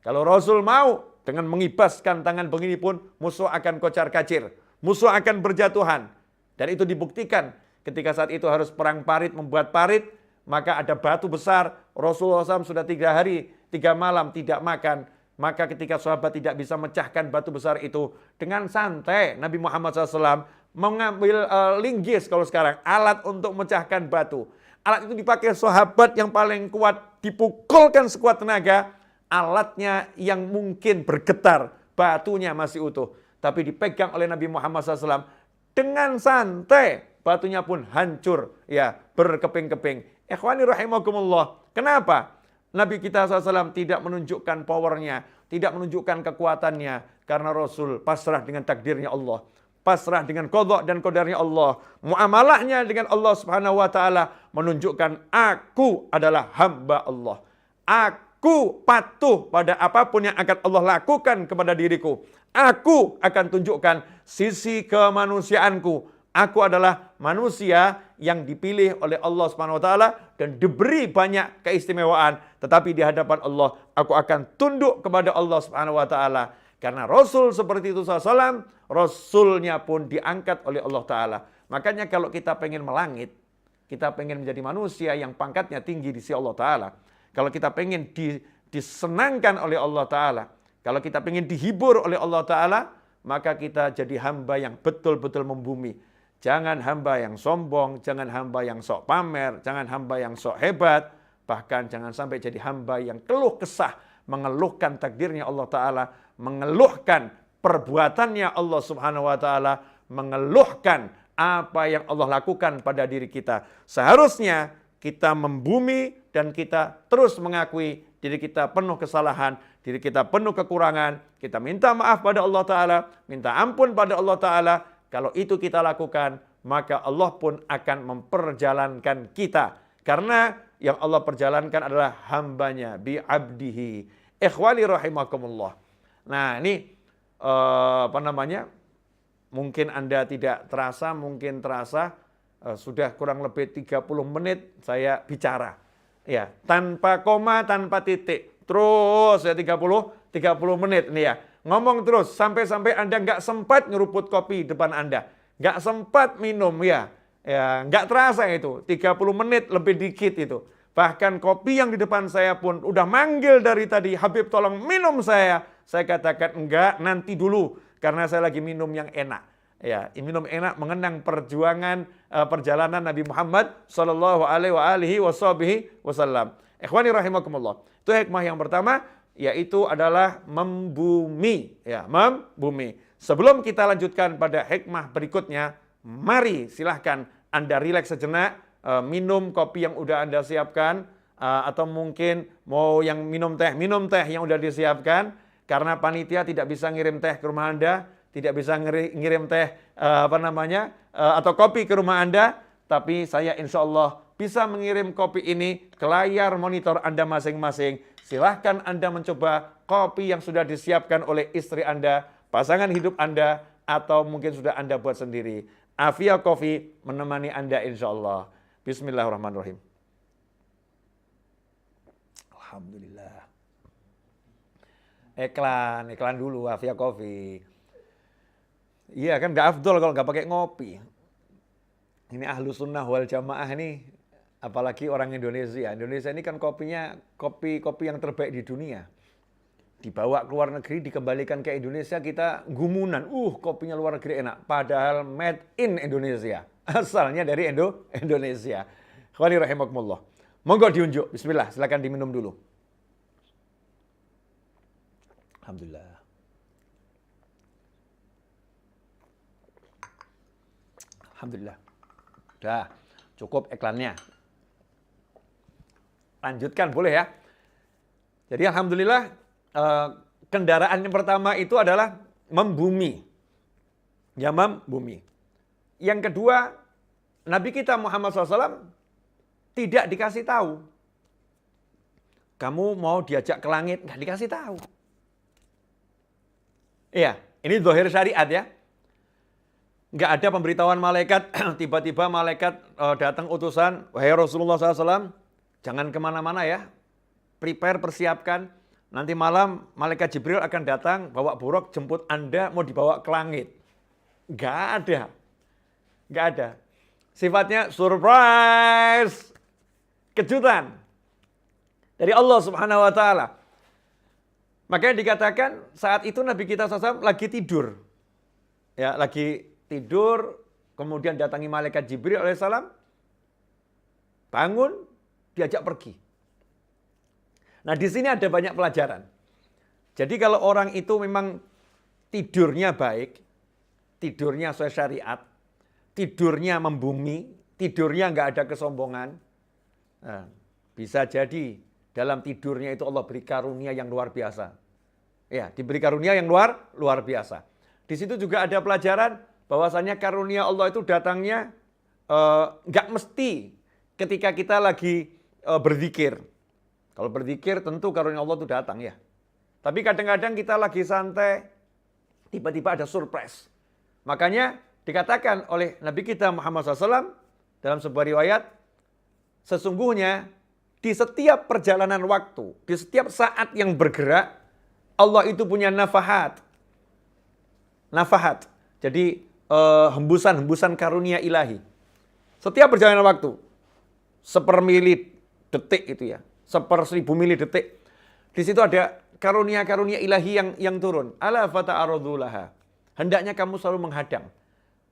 A: Kalau Rasul mau dengan mengibaskan tangan begini pun, musuh akan kocar-kacir. Musuh akan berjatuhan. Dan itu dibuktikan ketika saat itu harus perang parit, membuat parit, maka ada batu besar. Rasulullah SAW sudah 3 hari, 3 malam tidak makan. Maka ketika sahabat tidak bisa mecahkan batu besar itu, dengan santai Nabi Muhammad SAW mengambil linggis, kalau sekarang, alat untuk memecahkan batu. Alat itu dipakai sahabat yang paling kuat, dipukulkan sekuat tenaga, alatnya yang mungkin bergetar, batunya masih utuh. Tapi dipegang oleh Nabi Muhammad SAW dengan santai, batunya pun hancur, ya, berkeping-keping. Ikhwani rahimakumullah. Kenapa Nabi kita SAW tidak menunjukkan powernya, tidak menunjukkan kekuatannya? Karena Rasul pasrah dengan takdirnya Allah, pasrah dengan qadha dan qadarnya Allah. Muamalahnya dengan Allah Subhanahu wa taala menunjukkan aku adalah hamba Allah. Aku patuh pada apapun yang akan Allah lakukan kepada diriku. Aku akan tunjukkan sisi kemanusiaanku. Aku adalah manusia yang dipilih oleh Allah Subhanahu wa taala dan diberi banyak keistimewaan, tetapi di hadapan Allah aku akan tunduk kepada Allah Subhanahu wa taala. Karena Rasul seperti itu SAW, Rasulnya pun diangkat oleh Allah taala. Makanya kalau kita pengen melangit, kita pengen menjadi manusia yang pangkatnya tinggi di sisi Allah taala. Kalau kita pengen disenangkan oleh Allah taala, kalau kita pengen dihibur oleh Allah Ta'ala, maka kita jadi hamba yang betul-betul membumi. Jangan hamba yang sombong, jangan hamba yang sok pamer, jangan hamba yang sok hebat, bahkan jangan sampai jadi hamba yang keluh kesah, mengeluhkan takdirnya Allah Ta'ala, mengeluhkan perbuatannya Allah Subhanahu Wa Ta'ala, mengeluhkan apa yang Allah lakukan pada diri kita. Seharusnya kita membumi dan kita terus mengakui diri kita penuh kesalahan, diri kita penuh kekurangan, kita minta maaf pada Allah Ta'ala, minta ampun pada Allah Ta'ala. Kalau itu kita lakukan, maka Allah pun akan memperjalankan kita. Karena yang Allah perjalankan adalah hambanya, bi'abdihi. Ikhwani rahimakumullah. Nah ini, mungkin Anda tidak terasa, mungkin terasa, sudah kurang lebih 30 menit saya bicara. Ya, tanpa koma, tanpa titik. Terus ya 30 menit nih ya. Ngomong terus sampai Anda nggak sempat nyeruput kopi depan Anda. Nggak sempat minum ya. Ya, nggak terasa itu. 30 menit lebih dikit itu. Bahkan kopi yang di depan saya pun udah manggil dari tadi, Habib tolong minum saya. Saya katakan enggak, nanti dulu. karena saya lagi minum yang enak. Ya, minum enak mengenang perjalanan Nabi Muhammad sallallahu alaihi wasallam. Ikhwani rahimakumullah. Itu hikmah yang pertama, yaitu adalah membumi, ya, membumi. Sebelum kita lanjutkan pada hikmah berikutnya, mari silahkan Anda rileks sejenak, minum kopi yang udah Anda siapkan, atau mungkin mau yang minum teh yang udah disiapkan, karena panitia tidak bisa ngirim teh ke rumah Anda, tidak bisa ngirim teh atau kopi ke rumah Anda, tapi saya insya Allah bisa mengirim kopi ini ke layar monitor Anda masing-masing. Silahkan Anda mencoba kopi yang sudah disiapkan oleh istri Anda, pasangan hidup Anda, atau mungkin sudah Anda buat sendiri. Afia Coffee menemani Anda insya Allah. Bismillahirrahmanirrahim. Alhamdulillah. Iklan dulu Afia Coffee. Iya kan, nggak afdol kalau nggak pakai ngopi. Ini ahlu sunnah wal jamaah nih, apalagi orang Indonesia. Indonesia ini kan kopinya kopi yang terbaik di dunia. Dibawa ke luar negeri, dikembalikan ke Indonesia, kita gumunan. Kopinya luar negeri enak. Padahal made in Indonesia. Asalnya dari Indonesia. Khawani rahimakumullah. Monggo diunjuk. Bismillah, silakan diminum dulu. Alhamdulillah. Alhamdulillah. Udah, cukup iklannya. Lanjutkan boleh ya. Jadi alhamdulillah, kendaraan yang pertama itu adalah membumi. Ya, membumi. Yang kedua, Nabi kita Muhammad SAW tidak dikasih tahu. Kamu mau diajak ke langit, nggak dikasih tahu. Iya, ini zahir syariat ya. Nggak ada pemberitahuan malaikat, tiba-tiba malaikat datang utusan, wahai Rasulullah SAW, jangan kemana-mana ya, prepare, persiapkan, nanti malam malaikat Jibril akan datang, bawa buruk, jemput Anda, mau dibawa ke langit. Nggak ada. Nggak ada. Sifatnya surprise, kejutan dari Allah Subhanahu wa Ta'ala. Makanya dikatakan saat itu Nabi kita SAW lagi tidur. Ya, lagi tidur, kemudian datangi malaikat Jibril alaihissalam, bangun, diajak pergi. Nah, di sini ada banyak pelajaran. Jadi kalau orang itu memang tidurnya baik, tidurnya sesuai syariat, tidurnya membumi, tidurnya nggak ada kesombongan, nah, bisa jadi dalam tidurnya itu Allah beri karunia yang luar biasa. Ya, diberi karunia yang luar biasa. Di situ juga ada pelajaran bahwasanya karunia Allah itu datangnya nggak mesti ketika kita lagi berzikir. Kalau berzikir tentu karunia Allah itu datang ya. Tapi kadang-kadang kita lagi santai, tiba-tiba ada surprise. Makanya dikatakan oleh Nabi kita Muhammad SAW dalam sebuah riwayat, sesungguhnya di setiap perjalanan waktu, di setiap saat yang bergerak, Allah itu punya nafahat. Nafahat. Jadi hembusan-hembusan karunia ilahi. Setiap perjalanan waktu, 1/1000 detik itu ya, 1/1000 mili detik. Di situ ada karunia-karunia ilahi yang turun. Ala fata'arudulaha. Hendaknya kamu selalu menghadang.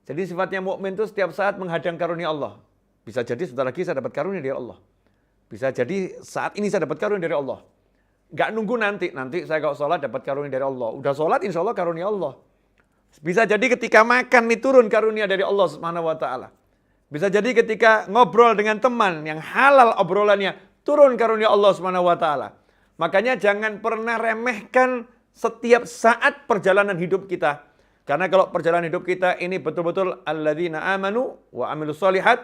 A: Jadi sifatnya mukmin itu setiap saat menghadang karunia Allah. Bisa jadi sebentar lagi saya dapat karunia dari Allah. Bisa jadi saat ini saya dapat karunia dari Allah. Nggak nunggu nanti saya kalau sholat dapat karunia dari Allah. Udah sholat insya Allah karunia Allah. Bisa jadi ketika makan nih turun karunia dari Allah Subhanahu wa Ta'ala. Bisa jadi ketika ngobrol dengan teman yang halal obrolannya, turun karunia Allah Subhanahu wa Ta'ala. Makanya jangan pernah remehkan setiap saat perjalanan hidup kita. Karena kalau perjalanan hidup kita ini betul-betul alladzina amanu wa amilus solihat,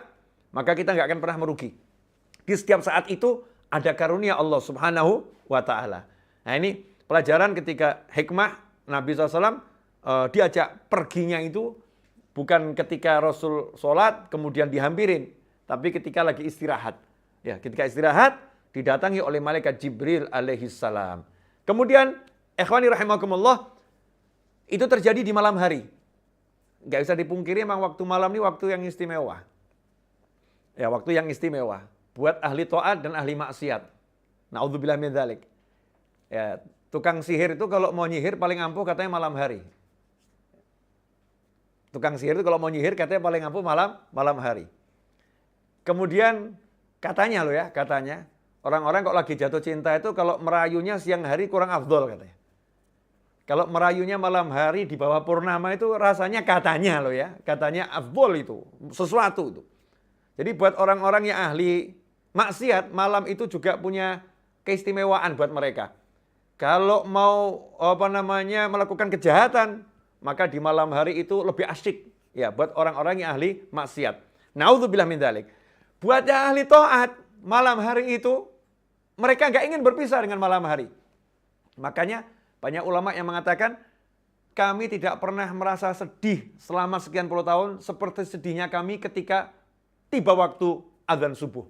A: maka kita nggak akan pernah merugi. Di setiap saat itu ada karunia Allah Subhanahu wa Ta'ala. Nah, ini pelajaran ketika hikmah Nabi SAW diajak perginya itu bukan ketika Rasul sholat kemudian dihampirin, tapi ketika lagi istirahat. Ya, ketika istirahat didatangi oleh malaikat Jibril alaihissalam. Kemudian, ikhwani rahimakumullah, itu terjadi di malam hari. Nggak bisa dipungkiri memang waktu malam ini waktu yang istimewa. Ya, waktu yang istimewa buat ahli taat dan ahli maksiat. Na'udzubillah min dzalik. Ya, tukang sihir itu kalau mau nyihir paling ampuh katanya malam hari. Tukang sihir itu kalau mau nyihir katanya paling ampuh malam hari. Kemudian katanya loh ya, katanya orang-orang kok lagi jatuh cinta itu kalau merayunya siang hari kurang afdol katanya. Kalau merayunya malam hari di bawah purnama itu rasanya katanya loh ya, katanya afdol itu, sesuatu itu. Jadi buat orang-orang yang ahli maksiat, malam itu juga punya keistimewaan buat mereka. Kalau mau melakukan kejahatan, maka di malam hari itu lebih asyik ya buat orang-orang yang ahli maksiat. Naudzubillah min dzalik. Buat yang ahli taat, malam hari itu mereka nggak ingin berpisah dengan malam hari. Makanya banyak ulama yang mengatakan kami tidak pernah merasa sedih selama sekian puluh tahun seperti sedihnya kami ketika tiba waktu azan subuh.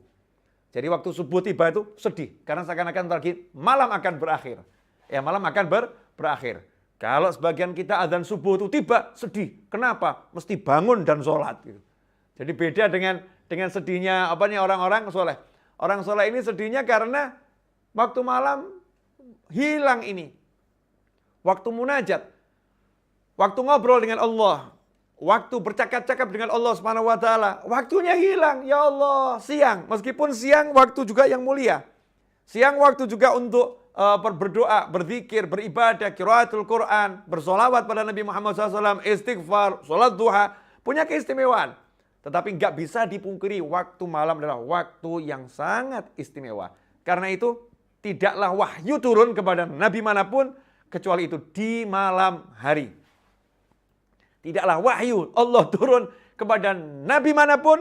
A: Jadi waktu subuh tiba itu sedih karena seakan-akan lagi malam akan berakhir. Ya malam akan berakhir. Kalau sebagian kita azan subuh itu tiba sedih. Kenapa? Mesti bangun dan sholat. Gitu. Jadi beda dengan sedihnya orang-orang soleh. Orang soleh ini sedihnya karena waktu malam hilang ini. Waktu munajat. Waktu ngobrol dengan Allah. Waktu bercakap-cakap dengan Allah Subhanahu wa taala. Waktunya hilang. Ya Allah, siang. Meskipun siang waktu juga yang mulia. Siang waktu juga untuk berdoa, berzikir, beribadah, qiraatul Quran, bersolawat pada Nabi Muhammad SAW, istighfar, sholat duha, punya keistimewaan. Tetapi nggak bisa dipungkiri waktu malam adalah waktu yang sangat istimewa. Karena itu tidaklah wahyu turun kepada Nabi manapun kecuali itu di malam hari. Tidaklah wahyu Allah turun kepada Nabi manapun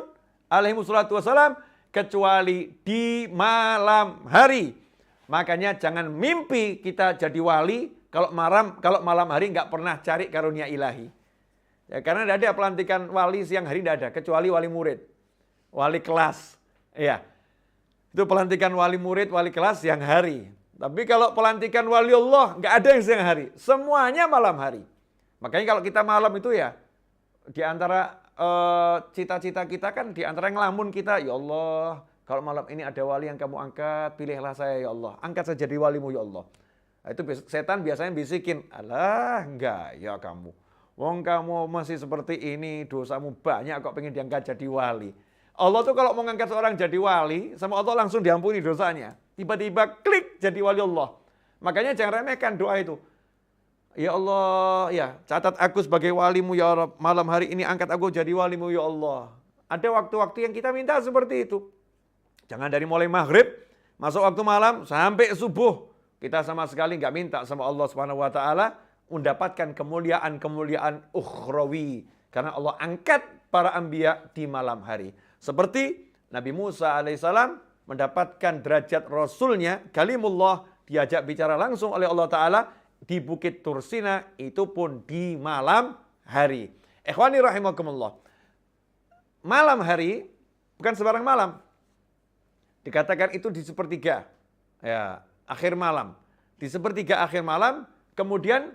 A: alaihi wassalatu wassalam kecuali di malam hari. Makanya jangan mimpi kita jadi wali kalau malam hari nggak pernah cari karunia ilahi. Ya, karena tidak ada pelantikan wali siang hari tidak ada kecuali wali murid, wali kelas. Ya, itu pelantikan wali murid, wali kelas siang hari. Tapi kalau pelantikan wali Allah nggak ada yang siang hari, semuanya malam hari. Makanya kalau kita malam itu ya di antara cita-cita kita kan di antara ngelamun kita, ya Allah. Kalau malam ini ada wali yang kamu angkat, pilihlah saya ya Allah. Angkat saya jadi walimu ya Allah. Nah, itu setan biasanya bisikin, alah enggak ya kamu. Wong kamu masih seperti ini, dosamu banyak kok pengen diangkat jadi wali. Allah tuh kalau mau ngangkat seorang jadi wali, sama Allah langsung diampuni dosanya. Tiba-tiba klik jadi wali Allah. Makanya jangan remehkan doa itu. Ya Allah, ya catat aku sebagai walimu ya Allah. Malam hari ini angkat aku jadi walimu ya Allah. Ada waktu-waktu yang kita minta seperti itu. Jangan dari mulai maghrib, masuk waktu malam, sampai subuh. Kita sama sekali nggak minta sama Allah Subhanahu wa taala mendapatkan kemuliaan-kemuliaan ukhrawi. Karena Allah angkat para anbiya di malam hari. Seperti Nabi Musa alaihissalam mendapatkan derajat rasulnya, kalimullah, diajak bicara langsung oleh Allah Ta'ala di Bukit Tursina, itu pun di malam hari. Ikhwani rahimakumullah. Malam hari bukan sembarang malam. Dikatakan itu di sepertiga, ya, akhir malam. Di sepertiga akhir malam, kemudian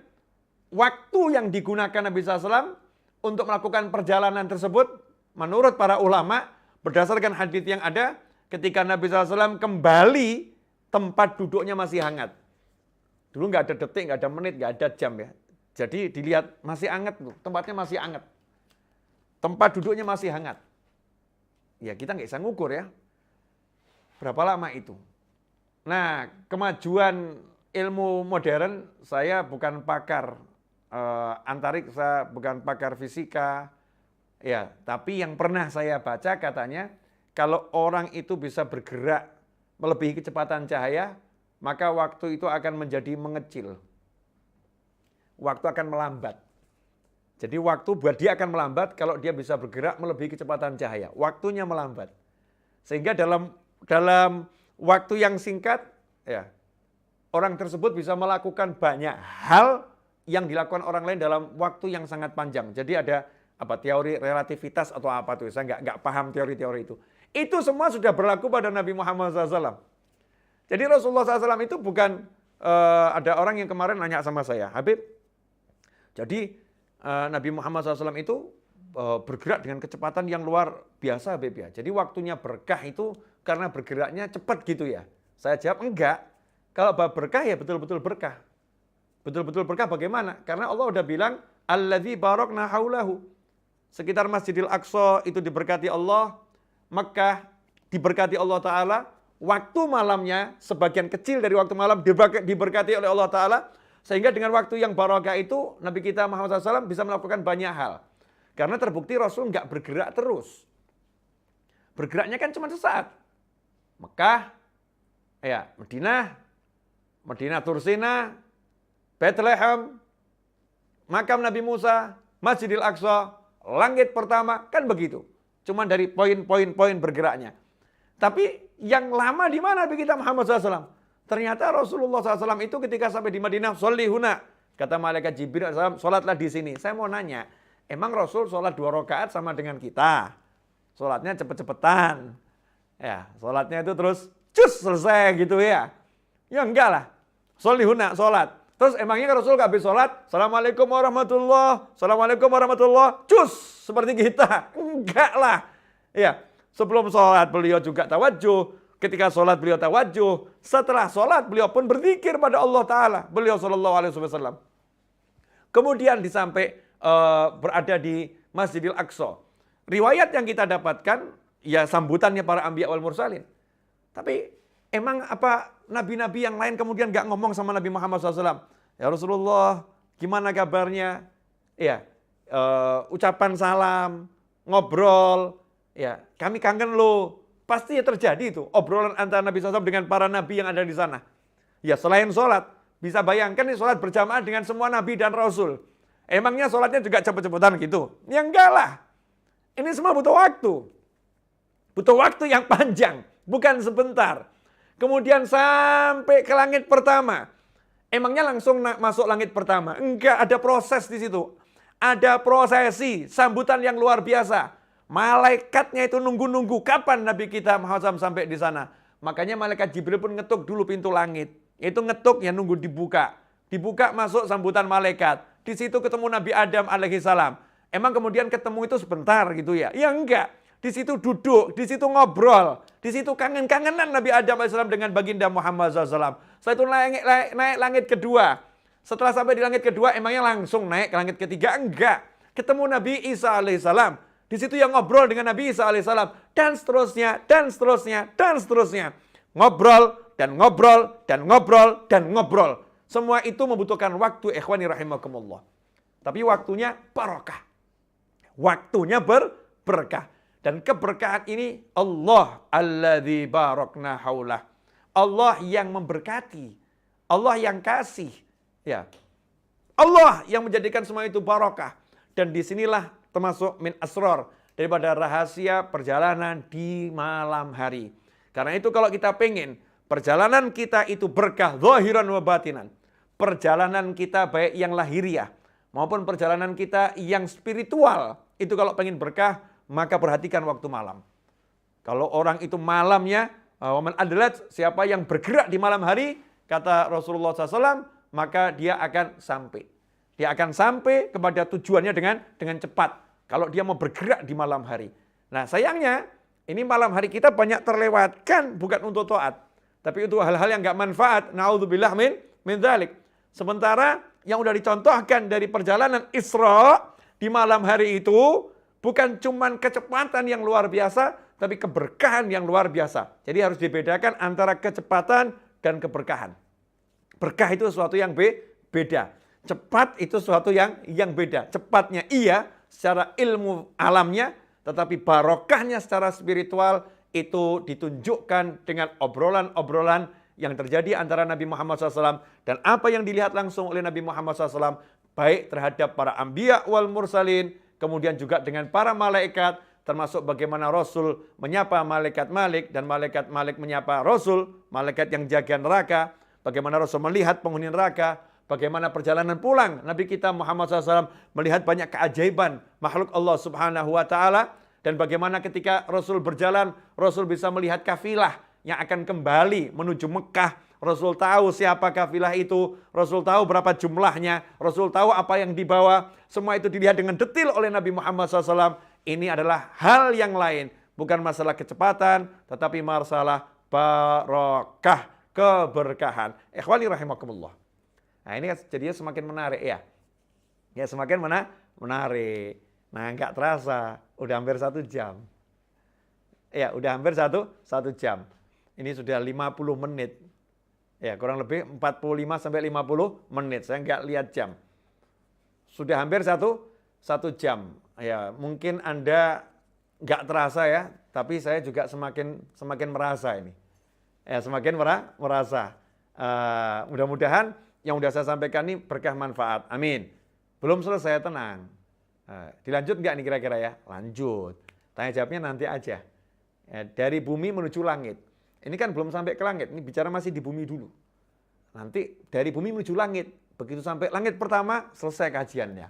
A: waktu yang digunakan Nabi SAW untuk melakukan perjalanan tersebut, menurut para ulama, berdasarkan hadits yang ada, ketika Nabi SAW kembali, tempat duduknya masih hangat. Dulu nggak ada detik, nggak ada menit, nggak ada jam ya. Jadi dilihat masih hangat, tempatnya masih hangat. Tempat duduknya masih hangat. Ya kita nggak bisa ngukur ya. Berapa lama itu? Nah, kemajuan ilmu modern, saya bukan pakar antariksa, bukan pakar fisika, ya. Tapi yang pernah saya baca katanya, kalau orang itu bisa bergerak melebihi kecepatan cahaya, maka waktu itu akan menjadi mengecil. Waktu akan melambat. Jadi waktu buat dia akan melambat kalau dia bisa bergerak melebihi kecepatan cahaya. Waktunya melambat. Sehingga dalam waktu yang singkat, ya, orang tersebut bisa melakukan banyak hal yang dilakukan orang lain dalam waktu yang sangat panjang. Jadi ada teori relativitas atau apa tuh? Saya nggak paham teori-teori itu. Itu semua sudah berlaku pada Nabi Muhammad SAW. Jadi Rasulullah SAW itu bukan ada orang yang kemarin nanya sama saya, Habib. Jadi Nabi Muhammad SAW itu bergerak dengan kecepatan yang luar biasa, Habib ya. Jadi waktunya berkah itu karena bergeraknya cepat gitu ya. Saya jawab enggak. Kalau berkah ya betul-betul berkah. Betul-betul berkah bagaimana? Karena Allah udah bilang, alladzi barakna haulahu. sekitar Masjidil Aqsa itu diberkati Allah, Mekah diberkati Allah Ta'ala, waktu malamnya sebagian kecil dari waktu malam diberkati oleh Allah Ta'ala, sehingga dengan waktu yang barokah itu Nabi kita Muhammad SAW bisa melakukan banyak hal. Karena terbukti Rasul nggak bergerak terus. Bergeraknya kan cuma sesaat. Mekah, ya Madinah Tursina, Bethlehem, makam Nabi Musa, Masjidil Aqsa, langit pertama, kan begitu. Cuma dari poin-poin bergeraknya. Tapi yang lama di mana Nabi kita Muhammad SAW? Ternyata Rasulullah SAW itu ketika sampai di Madinah, sholihuna. Kata malaikat Jibril, sholatlah di sini. Saya mau nanya, emang Rasul sholat 2 rakaat sama dengan kita? Sholatnya cepet-cepetan. Ya, sholatnya itu terus cus selesai gitu ya. Ya enggak lah. Sholihuna, sholat. Terus emangnya Rasul gak habis sholat? Assalamualaikum warahmatullah. Assalamualaikum warahmatullah. Cus seperti kita. Enggak lah. Ya, sebelum sholat beliau juga tawajuh. Ketika sholat beliau tawajuh. Setelah sholat beliau pun berzikir pada Allah Ta'ala. Beliau SAW. Kemudian berada di Masjidil Aqsa. Riwayat yang kita dapatkan, ya sambutannya para anbiya wal mursalin. Tapi emang apa nabi-nabi yang lain kemudian gak ngomong sama Nabi Muhammad SAW? Ya Rasulullah, gimana kabarnya? Ya, ucapan salam, ngobrol, ya kami kangen lo. Pasti ya terjadi itu, obrolan antara Nabi SAW dengan para nabi yang ada di sana. Ya selain sholat, bisa bayangkan nih sholat berjamaah dengan semua nabi dan rasul. Emangnya sholatnya juga cepet-cepetan gitu? Ya enggak lah. Ini semua butuh waktu. Butuh waktu yang panjang, bukan sebentar. Kemudian sampai ke langit pertama. Emangnya langsung masuk langit pertama? Enggak, ada proses di situ. Ada prosesi, sambutan yang luar biasa. Malaikatnya itu nunggu-nunggu kapan Nabi kita Muhammad sampai di sana. Makanya malaikat Jibril pun ngetuk dulu pintu langit. Itu ngetuk ya nunggu dibuka. Dibuka masuk sambutan malaikat. Di situ ketemu Nabi Adam alaihissalam. Emang kemudian ketemu itu sebentar gitu ya? Ya enggak. Di situ duduk, di situ ngobrol, di situ kangen-kangenan Nabi Adam AS dengan baginda Muhammad SAW. Setelah itu naik langit kedua. Setelah sampai di langit kedua, emangnya langsung naik ke langit ketiga? Enggak. Ketemu Nabi Isa alaihissalam. Di situ yang ngobrol dengan Nabi Isa alaihissalam. Dan seterusnya, dan seterusnya, dan seterusnya. Ngobrol, dan ngobrol, dan ngobrol, dan ngobrol. Semua itu membutuhkan waktu, ikhwani rahimakumullah. Tapi waktunya barokah. Waktunya berkah. Dan keberkahan ini Allah alladzi barakna haulah. Allah yang memberkati. Allah yang kasih. Ya. Allah yang menjadikan semua itu barokah. Dan disinilah termasuk min asrar. Daripada rahasia perjalanan di malam hari. Karena itu kalau kita pengen perjalanan kita itu berkah zahiran wa batinan. Perjalanan kita baik yang lahiriah maupun perjalanan kita yang spiritual. Itu kalau pengen berkah, maka perhatikan waktu malam. Kalau orang itu malamnya, waman adalat, siapa yang bergerak di malam hari, kata Rasulullah SAW, maka dia akan sampai. Dia akan sampai kepada tujuannya dengan cepat. Kalau dia mau bergerak di malam hari. Nah sayangnya, ini malam hari kita banyak terlewatkan, bukan untuk taat. Tapi untuk hal-hal yang gak manfaat. Na'udzubillah min dzalik. Sementara yang udah dicontohkan dari perjalanan Isra, di malam hari itu bukan cuman kecepatan yang luar biasa, tapi keberkahan yang luar biasa. Jadi harus dibedakan antara kecepatan dan keberkahan. Berkah itu sesuatu yang beda. Cepat itu sesuatu yang beda. Cepatnya iya secara ilmu alamnya, tetapi barokahnya secara spiritual itu ditunjukkan dengan obrolan-obrolan yang terjadi antara Nabi Muhammad SAW dan apa yang dilihat langsung oleh Nabi Muhammad SAW. Baik terhadap para anbiya wal mursalin, kemudian juga dengan para malaikat, termasuk bagaimana Rasul menyapa malaikat Malik dan malaikat Malik menyapa Rasul, malaikat yang jaga neraka, bagaimana Rasul melihat penghuni neraka, bagaimana perjalanan pulang Nabi kita Muhammad SAW melihat banyak keajaiban makhluk Allah Subhanahu wa Ta'ala, dan bagaimana ketika Rasul berjalan, Rasul bisa melihat kafilah yang akan kembali menuju Mekah. Rasul tahu siapa kafilah itu, Rasul tahu berapa jumlahnya, Rasul tahu apa yang dibawa. Semua itu dilihat dengan detail oleh Nabi Muhammad SAW. Ini adalah hal yang lain, bukan masalah kecepatan, tetapi masalah barokah, keberkahan. Ikhwani rahimakumullah. Nah ini jadinya semakin menarik ya. Ya semakin menarik. Nah, nggak terasa, udah hampir 1 jam. Ya, udah hampir satu jam. Ini sudah 50 menit. Ya, kurang lebih 45 sampai 50 menit. Saya nggak lihat jam. Sudah hampir satu jam. Ya, mungkin Anda nggak terasa ya, tapi saya juga semakin merasa ini. Ya, semakin merasa. Mudah-mudahan yang sudah saya sampaikan ini berkah manfaat. Amin. Belum selesai, tenang. Dilanjut nggak nih kira-kira ya? Lanjut. Tanya jawabnya nanti aja. Ya, dari bumi menuju langit. Ini kan belum sampai ke langit, ini bicara masih di bumi dulu. Nanti dari bumi menuju langit. Begitu sampai langit pertama, selesai kajiannya.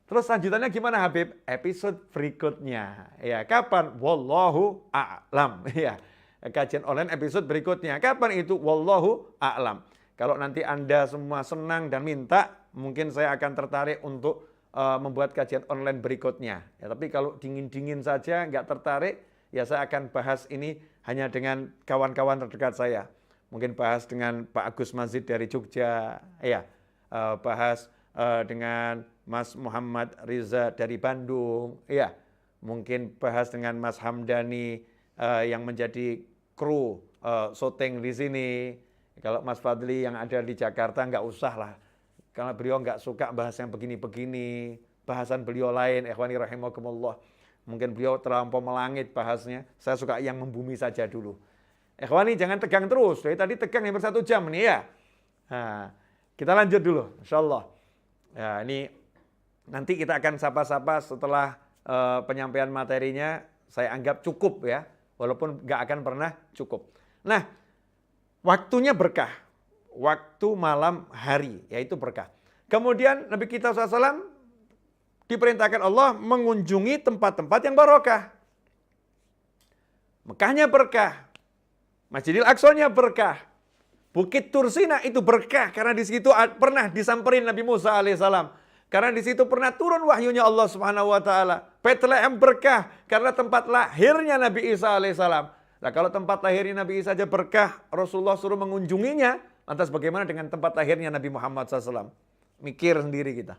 A: Terus lanjutannya gimana Habib? Episode berikutnya. Ya, kapan? Wallahu a'lam. Ya, kajian online episode berikutnya. Kapan itu? Wallahu a'lam. Kalau nanti Anda semua senang dan minta, mungkin saya akan tertarik untuk membuat kajian online berikutnya. Ya, tapi kalau dingin-dingin saja, nggak tertarik, ya saya akan bahas ini hanya dengan kawan-kawan terdekat saya. Mungkin bahas dengan Pak Agus Mazid dari Jogja, ya, bahas dengan Mas Muhammad Riza dari Bandung, ya, mungkin bahas dengan Mas Hamdani yang menjadi kru syuting di sini. Kalau Mas Fadli yang ada di Jakarta nggak usah lah, karena beliau nggak suka bahas yang begini-begini, bahasan beliau lain, ikhwani rahimakumullah. Mungkin beliau terlampau melangit bahasnya, saya suka yang membumi saja dulu. Ikhwani jangan tegang terus, dari tadi tegang hampir 1 jam nih ya. Nah, kita lanjut dulu, insyaallah. Ya, ini nanti kita akan sapa-sapa setelah penyampaian materinya, saya anggap cukup ya, walaupun nggak akan pernah cukup. Nah, waktunya berkah, waktu malam hari, yaitu berkah. Kemudian Nabi kita SAW diperintahkan Allah mengunjungi tempat-tempat yang barokah. Mekahnya berkah, Masjidil Aqsanya berkah, Bukit Tursina itu berkah karena di situ pernah disamperin Nabi Musa alaihissalam. Karena di situ pernah turun wahyunya Allah Subhanahu wa taala. Bethlehem berkah karena tempat lahirnya Nabi Isa alaihissalam. Nah, kalau tempat lahirnya Nabi Isa saja berkah, Rasulullah suruh mengunjunginya, lantas bagaimana dengan tempat lahirnya Nabi Muhammad SAW? Mikir sendiri kita.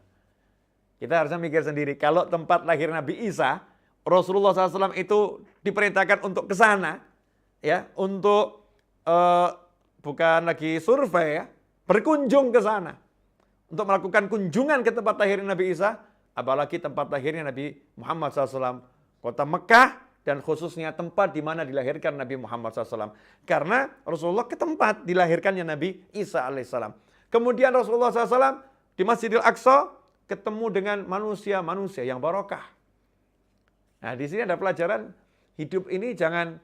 A: Kita harusnya mikir sendiri. Kalau tempat lahir Nabi Isa, Rasulullah SAW itu diperintahkan untuk ke sana, ya, untuk bukan lagi survei ya, berkunjung ke sana. Untuk melakukan kunjungan ke tempat lahirnya Nabi Isa, apalagi tempat lahirnya Nabi Muhammad SAW, kota Mekah, dan khususnya tempat di mana dilahirkan Nabi Muhammad SAW. Karena Rasulullah ke tempat dilahirkannya Nabi Isa alaihissalam. Kemudian Rasulullah SAW di Masjidil Aqsa ketemu dengan manusia-manusia yang barokah. Nah, di sini ada pelajaran hidup ini jangan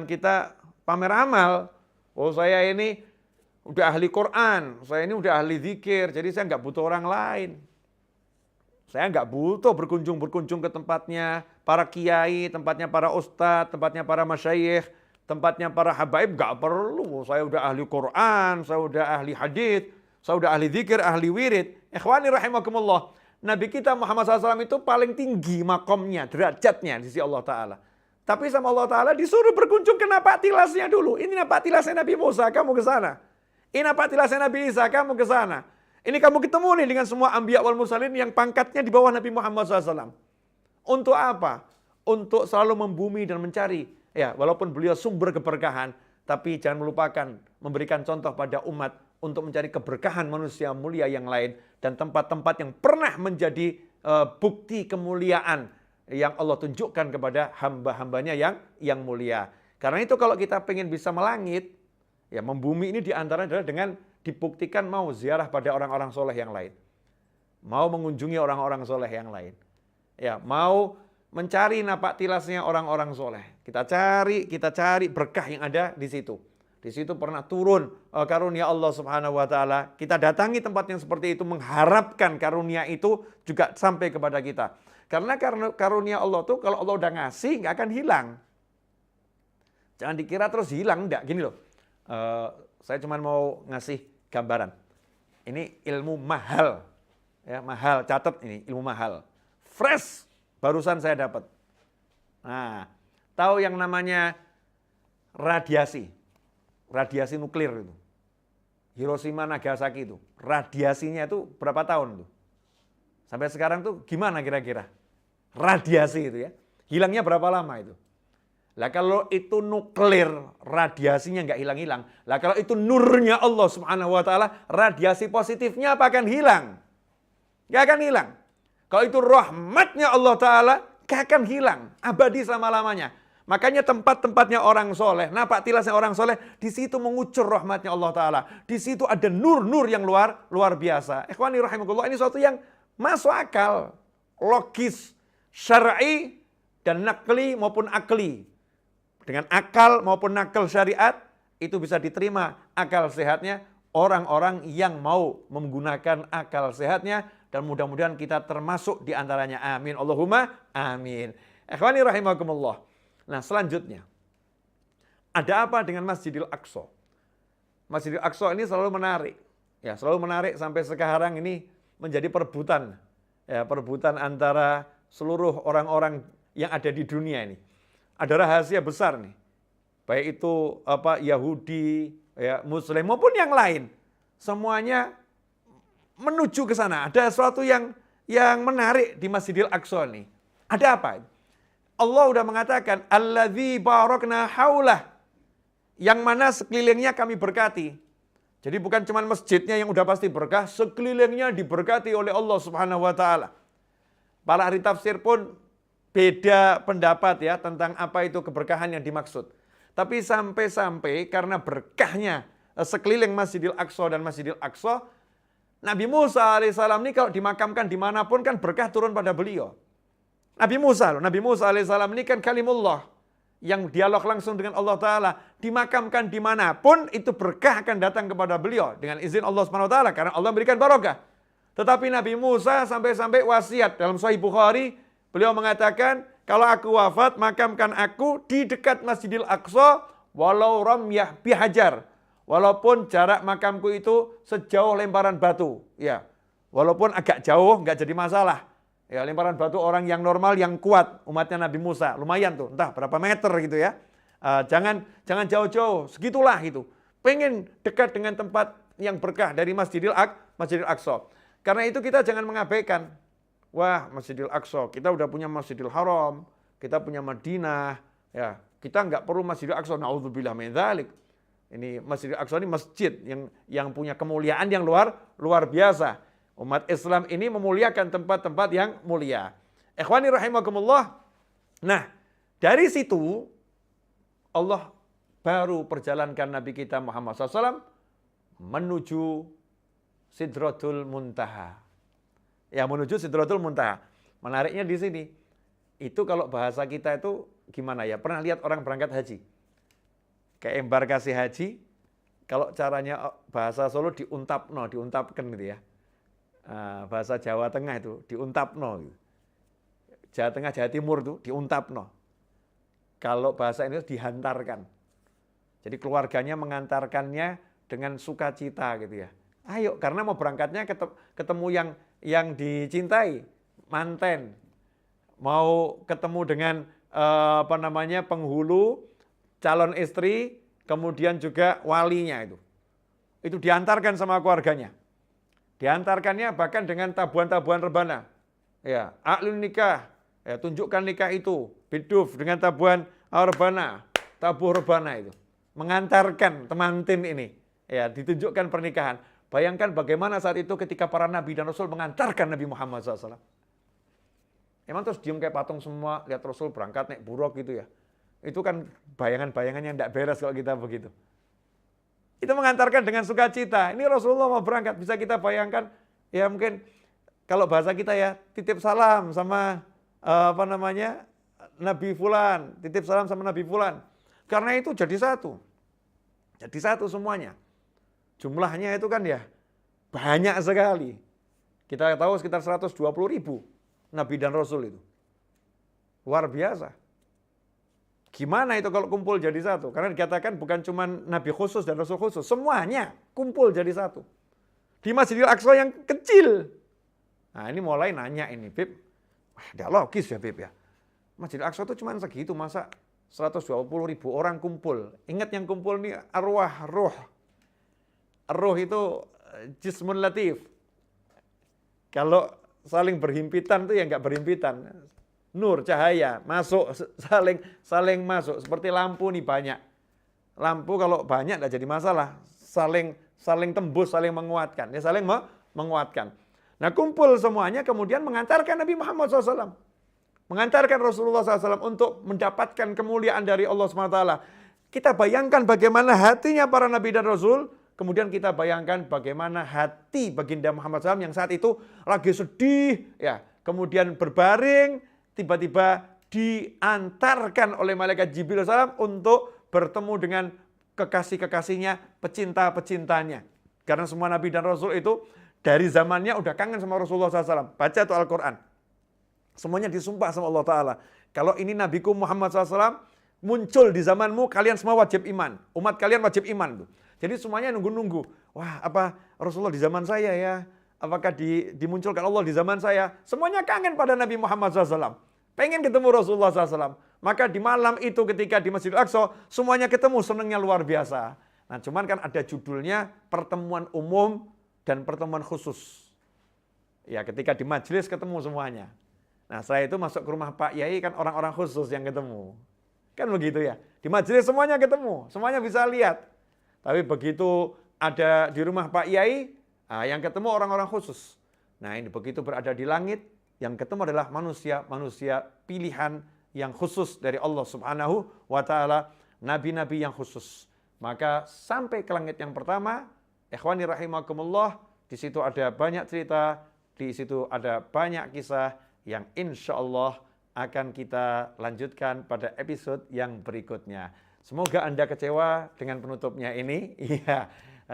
A: kita pamer amal. Oh, saya ini udah ahli Quran, saya ini udah ahli zikir, jadi saya nggak butuh orang lain. Saya nggak butuh berkunjung ke tempatnya para kiai, tempatnya para ustadz, tempatnya para masyayikh, tempatnya para habaib, nggak perlu. Saya udah ahli Quran, saya udah ahli hadits, saya udah ahli zikir, ahli wirid. Ikhwani rahimakumullah, Nabi kita Muhammad SAW itu paling tinggi makomnya, derajatnya di sisi Allah Ta'ala. Tapi sama Allah Ta'ala disuruh berkunjung ke napak tilasnya dulu. Ini napak tilasnya Nabi Musa, kamu ke sana. Ini napak tilasnya Nabi Isa, kamu ke sana. Ini kamu ketemu nih dengan semua anbiya wal mursalin yang pangkatnya di bawah Nabi Muhammad SAW. Untuk apa? Untuk selalu membumi dan mencari. Ya, walaupun beliau sumber keberkahan, tapi jangan melupakan memberikan contoh pada umat untuk mencari keberkahan manusia mulia yang lain dan tempat-tempat yang pernah menjadi bukti kemuliaan yang Allah tunjukkan kepada hamba-hambanya yang mulia. Karena itu kalau kita pengen bisa melangit, ya membumi ini diantara adalah dengan dibuktikan mau ziarah pada orang-orang soleh yang lain. Mau mengunjungi orang-orang soleh yang lain. Ya, mau mencari napak tilasnya orang-orang soleh. Kita cari berkah yang ada di situ. Di situ pernah turun karunia Allah Subhanahu wa taala. Kita datangi tempat yang seperti itu mengharapkan karunia itu juga sampai kepada kita. Karena karunia Allah tuh kalau Allah udah ngasih nggak akan hilang. Jangan dikira terus hilang, enggak. Gini loh, saya cuma mau ngasih gambaran. Ini ilmu mahal, ya mahal. Catat ini ilmu mahal. Fresh, barusan saya dapat. Nah, tahu yang namanya radiasi nuklir itu. Hiroshima Nagasaki itu, radiasinya itu berapa tahun tuh? Sampai sekarang tuh gimana kira-kira? radiasi itu ya. Hilangnya berapa lama itu? Lah kalau itu nuklir, radiasinya nggak hilang-hilang. Lah kalau itu nurnya Allah Subhanahu wa taala, radiasi positifnya apa akan hilang? Nggak akan hilang. Kalau itu rahmatnya Allah taala, nggak akan hilang, abadi selama-lamanya. Makanya tempat-tempatnya orang soleh, napak tilasnya orang soleh, di situ mengucur rahmatnya Allah taala. Di situ ada nur-nur yang luar biasa. Ikhwani rahimakumullah, ini suatu yang masuk akal, logis, syar'i dan nakli maupun akli. Dengan akal maupun nakal syariat, itu bisa diterima akal sehatnya orang-orang yang mau menggunakan akal sehatnya, dan mudah-mudahan kita termasuk di antaranya. Amin. Allahumma amin. Ikhwani rahimakumullah. Nah selanjutnya, ada apa dengan Masjidil Aqsa? Masjidil Aqsa ini selalu menarik. Ya, selalu menarik sampai sekarang ini menjadi perebutan. Ya, perebutan antara seluruh orang-orang yang ada di dunia ini. Ada rahasia besar nih, baik itu Yahudi, ya, Muslim maupun yang lain, semuanya menuju ke sana. Ada sesuatu yang menarik di Masjidil Aqsa ini. Ada apa? Allah udah mengatakan, Alladzi barakna haulah, yang mana sekelilingnya kami berkati. Jadi bukan cuma masjidnya yang udah pasti berkah, sekelilingnya diberkati oleh Allah Subhanahu wa taala. Para ahli tafsir pun beda pendapat ya tentang apa itu keberkahan yang dimaksud. Tapi sampai-sampai karena berkahnya sekeliling Masjidil Aqsa dan Masjidil Aqsa, Nabi Musa alaihissalam ini kalau dimakamkan dimanapun kan berkah turun pada beliau. Nabi Musa alaihissalam ini kan kalimullah yang dialog langsung dengan Allah Ta'ala. Dimakamkan dimanapun itu berkah akan datang kepada beliau dengan izin Allah Subhanahu Wa Ta'ala karena Allah memberikan barokah. Tetapi Nabi Musa sampai-sampai wasiat dalam Sahih Bukhari, beliau mengatakan, kalau aku wafat, makamkan aku di dekat Masjidil Aqsa, walau ramyah bihajar. Walaupun jarak makamku itu sejauh lemparan batu. Ya, walaupun agak jauh, nggak jadi masalah. Ya, lemparan batu orang yang normal, yang kuat, umatnya Nabi Musa. Lumayan tuh, entah berapa meter gitu ya. Jangan jauh-jauh, segitulah gitu. Pengen dekat dengan tempat yang berkah dari Masjidil Aqsa. Karena itu kita jangan mengabaikan. Wah, Masjidil Aqsa, kita udah punya Masjidil Haram, kita punya Madinah, ya, kita nggak perlu Masjidil Aqsa. Na'udzubillah min dzalik. Ini Masjidil Aqsa ini masjid yang punya kemuliaan yang luar biasa. Umat Islam ini memuliakan tempat-tempat yang mulia. Ikhwani rahimakumullah. Nah, dari situ Allah baru perjalankan Nabi kita Muhammad SAW menuju Sidratul Muntaha. Ya, menuju Sidratul Muntaha. Menariknya di sini, itu kalau bahasa kita itu gimana ya? Pernah lihat orang berangkat haji? Kayak embarkasi haji, kalau caranya bahasa Solo diuntapkan gitu ya. Bahasa Jawa Tengah itu diuntapno. Gitu. Jawa Tengah, Jawa Timur itu diuntapno. Kalau bahasa Indonesia dihantarkan. Jadi keluarganya mengantarkannya dengan sukacita gitu ya. Ayo, karena mau berangkatnya ketemu yang dicintai, manten. Mau ketemu dengan penghulu, calon istri, kemudian juga walinya itu. Itu diantarkan sama keluarganya. Diantarkannya bahkan dengan tabuhan-tabuhan rebana. Ya, aklun nikah, ya, tunjukkan nikah itu, biduf dengan tabuhan rebana, tabuh rebana itu. Mengantarkan temantin ini, ya, ditunjukkan pernikahan. Bayangkan bagaimana saat itu ketika para nabi dan rasul mengantarkan Nabi Muhammad SAW. Emang terus diem kayak patung semua, lihat Rasul berangkat naik buruk gitu ya. Itu kan bayangan-bayangan yang tidak beres kalau kita begitu. Itu mengantarkan dengan sukacita. Ini Rasulullah mau berangkat, bisa kita bayangkan, ya mungkin kalau bahasa kita ya, titip salam sama Nabi Fulan, titip salam sama Nabi Fulan. Karena itu jadi satu semuanya. Jumlahnya itu kan ya banyak sekali. Kita tahu sekitar 120.000 Nabi dan Rasul itu. Luar biasa. Gimana itu kalau kumpul jadi satu? Karena dikatakan bukan cuma Nabi khusus dan Rasul khusus. Semuanya kumpul jadi satu. Di Masjidil Aqsa yang kecil. Nah ini mulai nanya ini, Bib. Wah, tidak logis ya, Bib ya. Masjidil Aqsa itu cuma segitu, masa 120.000 orang kumpul. Ingat yang kumpul ini arwah, ruh. Ruh itu jismun latif. Kalau saling berhimpitan itu ya nggak berhimpitan. nur, cahaya, masuk, saling masuk. Seperti lampu nih banyak. Lampu kalau banyak tidak jadi masalah. Saling tembus, saling menguatkan. Ya saling menguatkan. Nah kumpul semuanya kemudian mengantarkan Nabi Muhammad SAW. Mengantarkan Rasulullah SAW untuk mendapatkan kemuliaan dari Allah SWT. Kita bayangkan bagaimana hatinya para Nabi dan Rasul. Kemudian kita bayangkan bagaimana hati baginda Muhammad SAW yang saat itu lagi sedih. Ya, kemudian berbaring, tiba-tiba diantarkan oleh malaikat Jibril SAW untuk bertemu dengan kekasih-kekasihnya, pecinta-pecintanya. Karena semua Nabi dan Rasul itu dari zamannya udah kangen sama Rasulullah SAW. Baca tuh Al-Quran. Semuanya disumpah sama Allah Ta'ala. Kalau ini Nabiku Muhammad SAW muncul di zamanmu, kalian semua wajib iman. Umat kalian wajib iman tuh. Jadi semuanya nunggu-nunggu. Wah, apa Rasulullah di zaman saya ya? Apakah dimunculkan Allah di zaman saya? Semuanya kangen pada Nabi Muhammad SAW. Pengen ketemu Rasulullah SAW. Maka di malam itu ketika di Masjidil Aqsa, semuanya ketemu, senangnya luar biasa. Nah cuman kan ada judulnya pertemuan umum dan pertemuan khusus. Ya ketika di majelis ketemu semuanya. Nah saya itu masuk ke rumah Pak Yai kan orang-orang khusus yang ketemu. Kan begitu ya. Di majelis semuanya ketemu, semuanya bisa lihat. Tapi begitu ada di rumah Pak Yai, yang ketemu orang-orang khusus. Nah ini begitu berada di langit, yang ketemu adalah manusia pilihan yang khusus dari Allah Subhanahu wa Ta'ala, nabi-nabi yang khusus. Maka sampai ke langit yang pertama, ikhwani rahimakumullah, di situ ada banyak cerita, di situ ada banyak kisah yang insya Allah akan kita lanjutkan pada episode yang berikutnya. Semoga Anda kecewa dengan penutupnya ini, iya,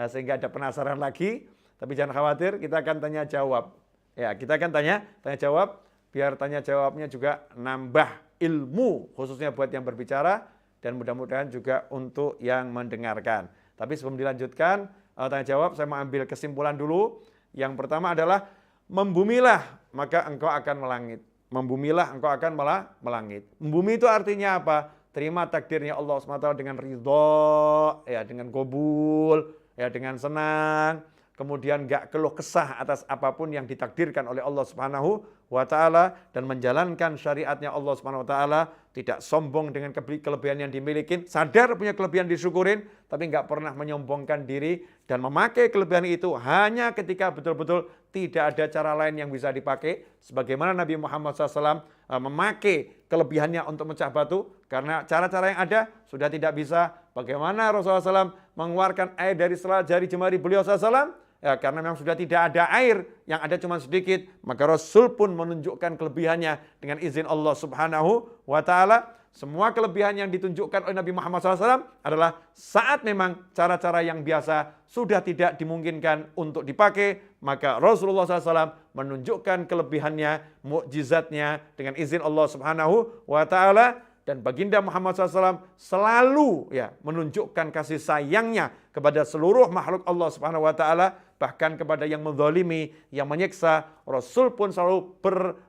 A: sehingga ada penasaran lagi. Tapi jangan khawatir, kita akan tanya jawab. Ya, kita akan tanya jawab, biar tanya jawabnya juga nambah ilmu, khususnya buat yang berbicara, dan mudah-mudahan juga untuk yang mendengarkan. Tapi sebelum dilanjutkan, tanya jawab, saya mau ambil kesimpulan dulu. Yang pertama adalah, membumilah, maka engkau akan melangit. Membumilah, engkau akan melangit. Membumi itu artinya apa? Terima takdirnya Allah SWT dengan ridho, ya, dengan qabul, ya, dengan senang. Kemudian gak keluh kesah atas apapun yang ditakdirkan oleh Allah Subhanahu wa Ta'ala, dan menjalankan syariatnya Allah Subhanahu wa Ta'ala, tidak sombong dengan kelebihan yang dimiliki, sadar punya kelebihan disyukurin, tapi gak pernah menyombongkan diri dan memakai kelebihan itu hanya ketika betul-betul tidak ada cara lain yang bisa dipakai, sebagaimana Nabi Muhammad SAW memakai kelebihannya untuk mecah batu, karena cara-cara yang ada sudah tidak bisa. Bagaimana Rasulullah SAW mengeluarkan air dari sela jari jemari beliau SAW? Ya, karena memang sudah tidak ada air, yang ada cuma sedikit, maka Rasul pun menunjukkan kelebihannya dengan izin Allah Subhanahu wa Ta'ala. Semua kelebihan yang ditunjukkan oleh Nabi Muhammad SAW adalah saat memang cara-cara yang biasa sudah tidak dimungkinkan untuk dipakai, maka Rasulullah SAW menunjukkan kelebihannya, mukjizatnya dengan izin Allah Subhanahu wa Ta'ala. Dan baginda Muhammad SAW selalu ya menunjukkan kasih sayangnya kepada seluruh makhluk Allah Subhanahu wa Ta'ala, bahkan kepada yang menzalimi, yang menyiksa. Rasul pun selalu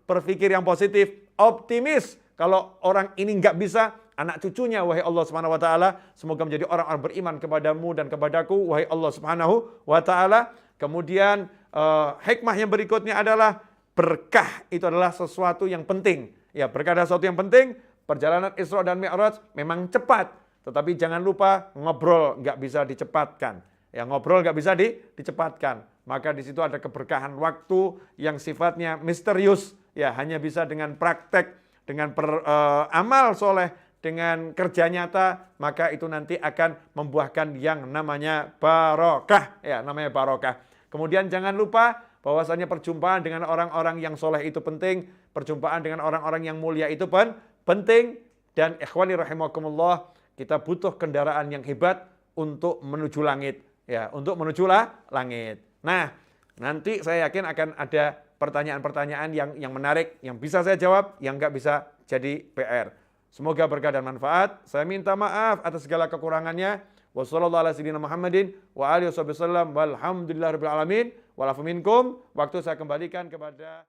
A: berpikir yang positif, optimis. Kalau orang ini nggak bisa, anak cucunya, wahai Allah Subhanahu wa Ta'ala, semoga menjadi orang-orang beriman kepadamu dan kepadaku, wahai Allah Subhanahu wa Ta'ala. Kemudian hikmah yang berikutnya adalah berkah itu adalah sesuatu yang penting. Ya, berkah adalah sesuatu yang penting. Perjalanan Isra dan Mi'raj memang cepat, tetapi jangan lupa ngobrol nggak bisa dicepatkan. Ya, ngobrol nggak bisa dicepatkan. Maka di situ ada keberkahan waktu yang sifatnya misterius. Ya, hanya bisa dengan praktek, dengan amal soleh, dengan kerja nyata, maka itu nanti akan membuahkan yang namanya barokah. Ya, namanya barokah. Kemudian jangan lupa bahwasanya perjumpaan dengan orang-orang yang soleh itu penting, perjumpaan dengan orang-orang yang mulia itu penting, dan ikhwani rahimakumullah, kita butuh kendaraan yang hebat untuk menuju langit, ya, untuk menuju langit. Nah, nanti saya yakin akan ada pertanyaan-pertanyaan yang menarik, yang bisa saya jawab, yang nggak bisa jadi PR. Semoga berkah dan manfaat. Saya minta maaf atas segala kekurangannya. Wassallallahu ala sayyidina Muhammadin wa alihi wasallam walhamdulillahirabbil alamin. Walafu minkum. Waktu saya kembalikan kepada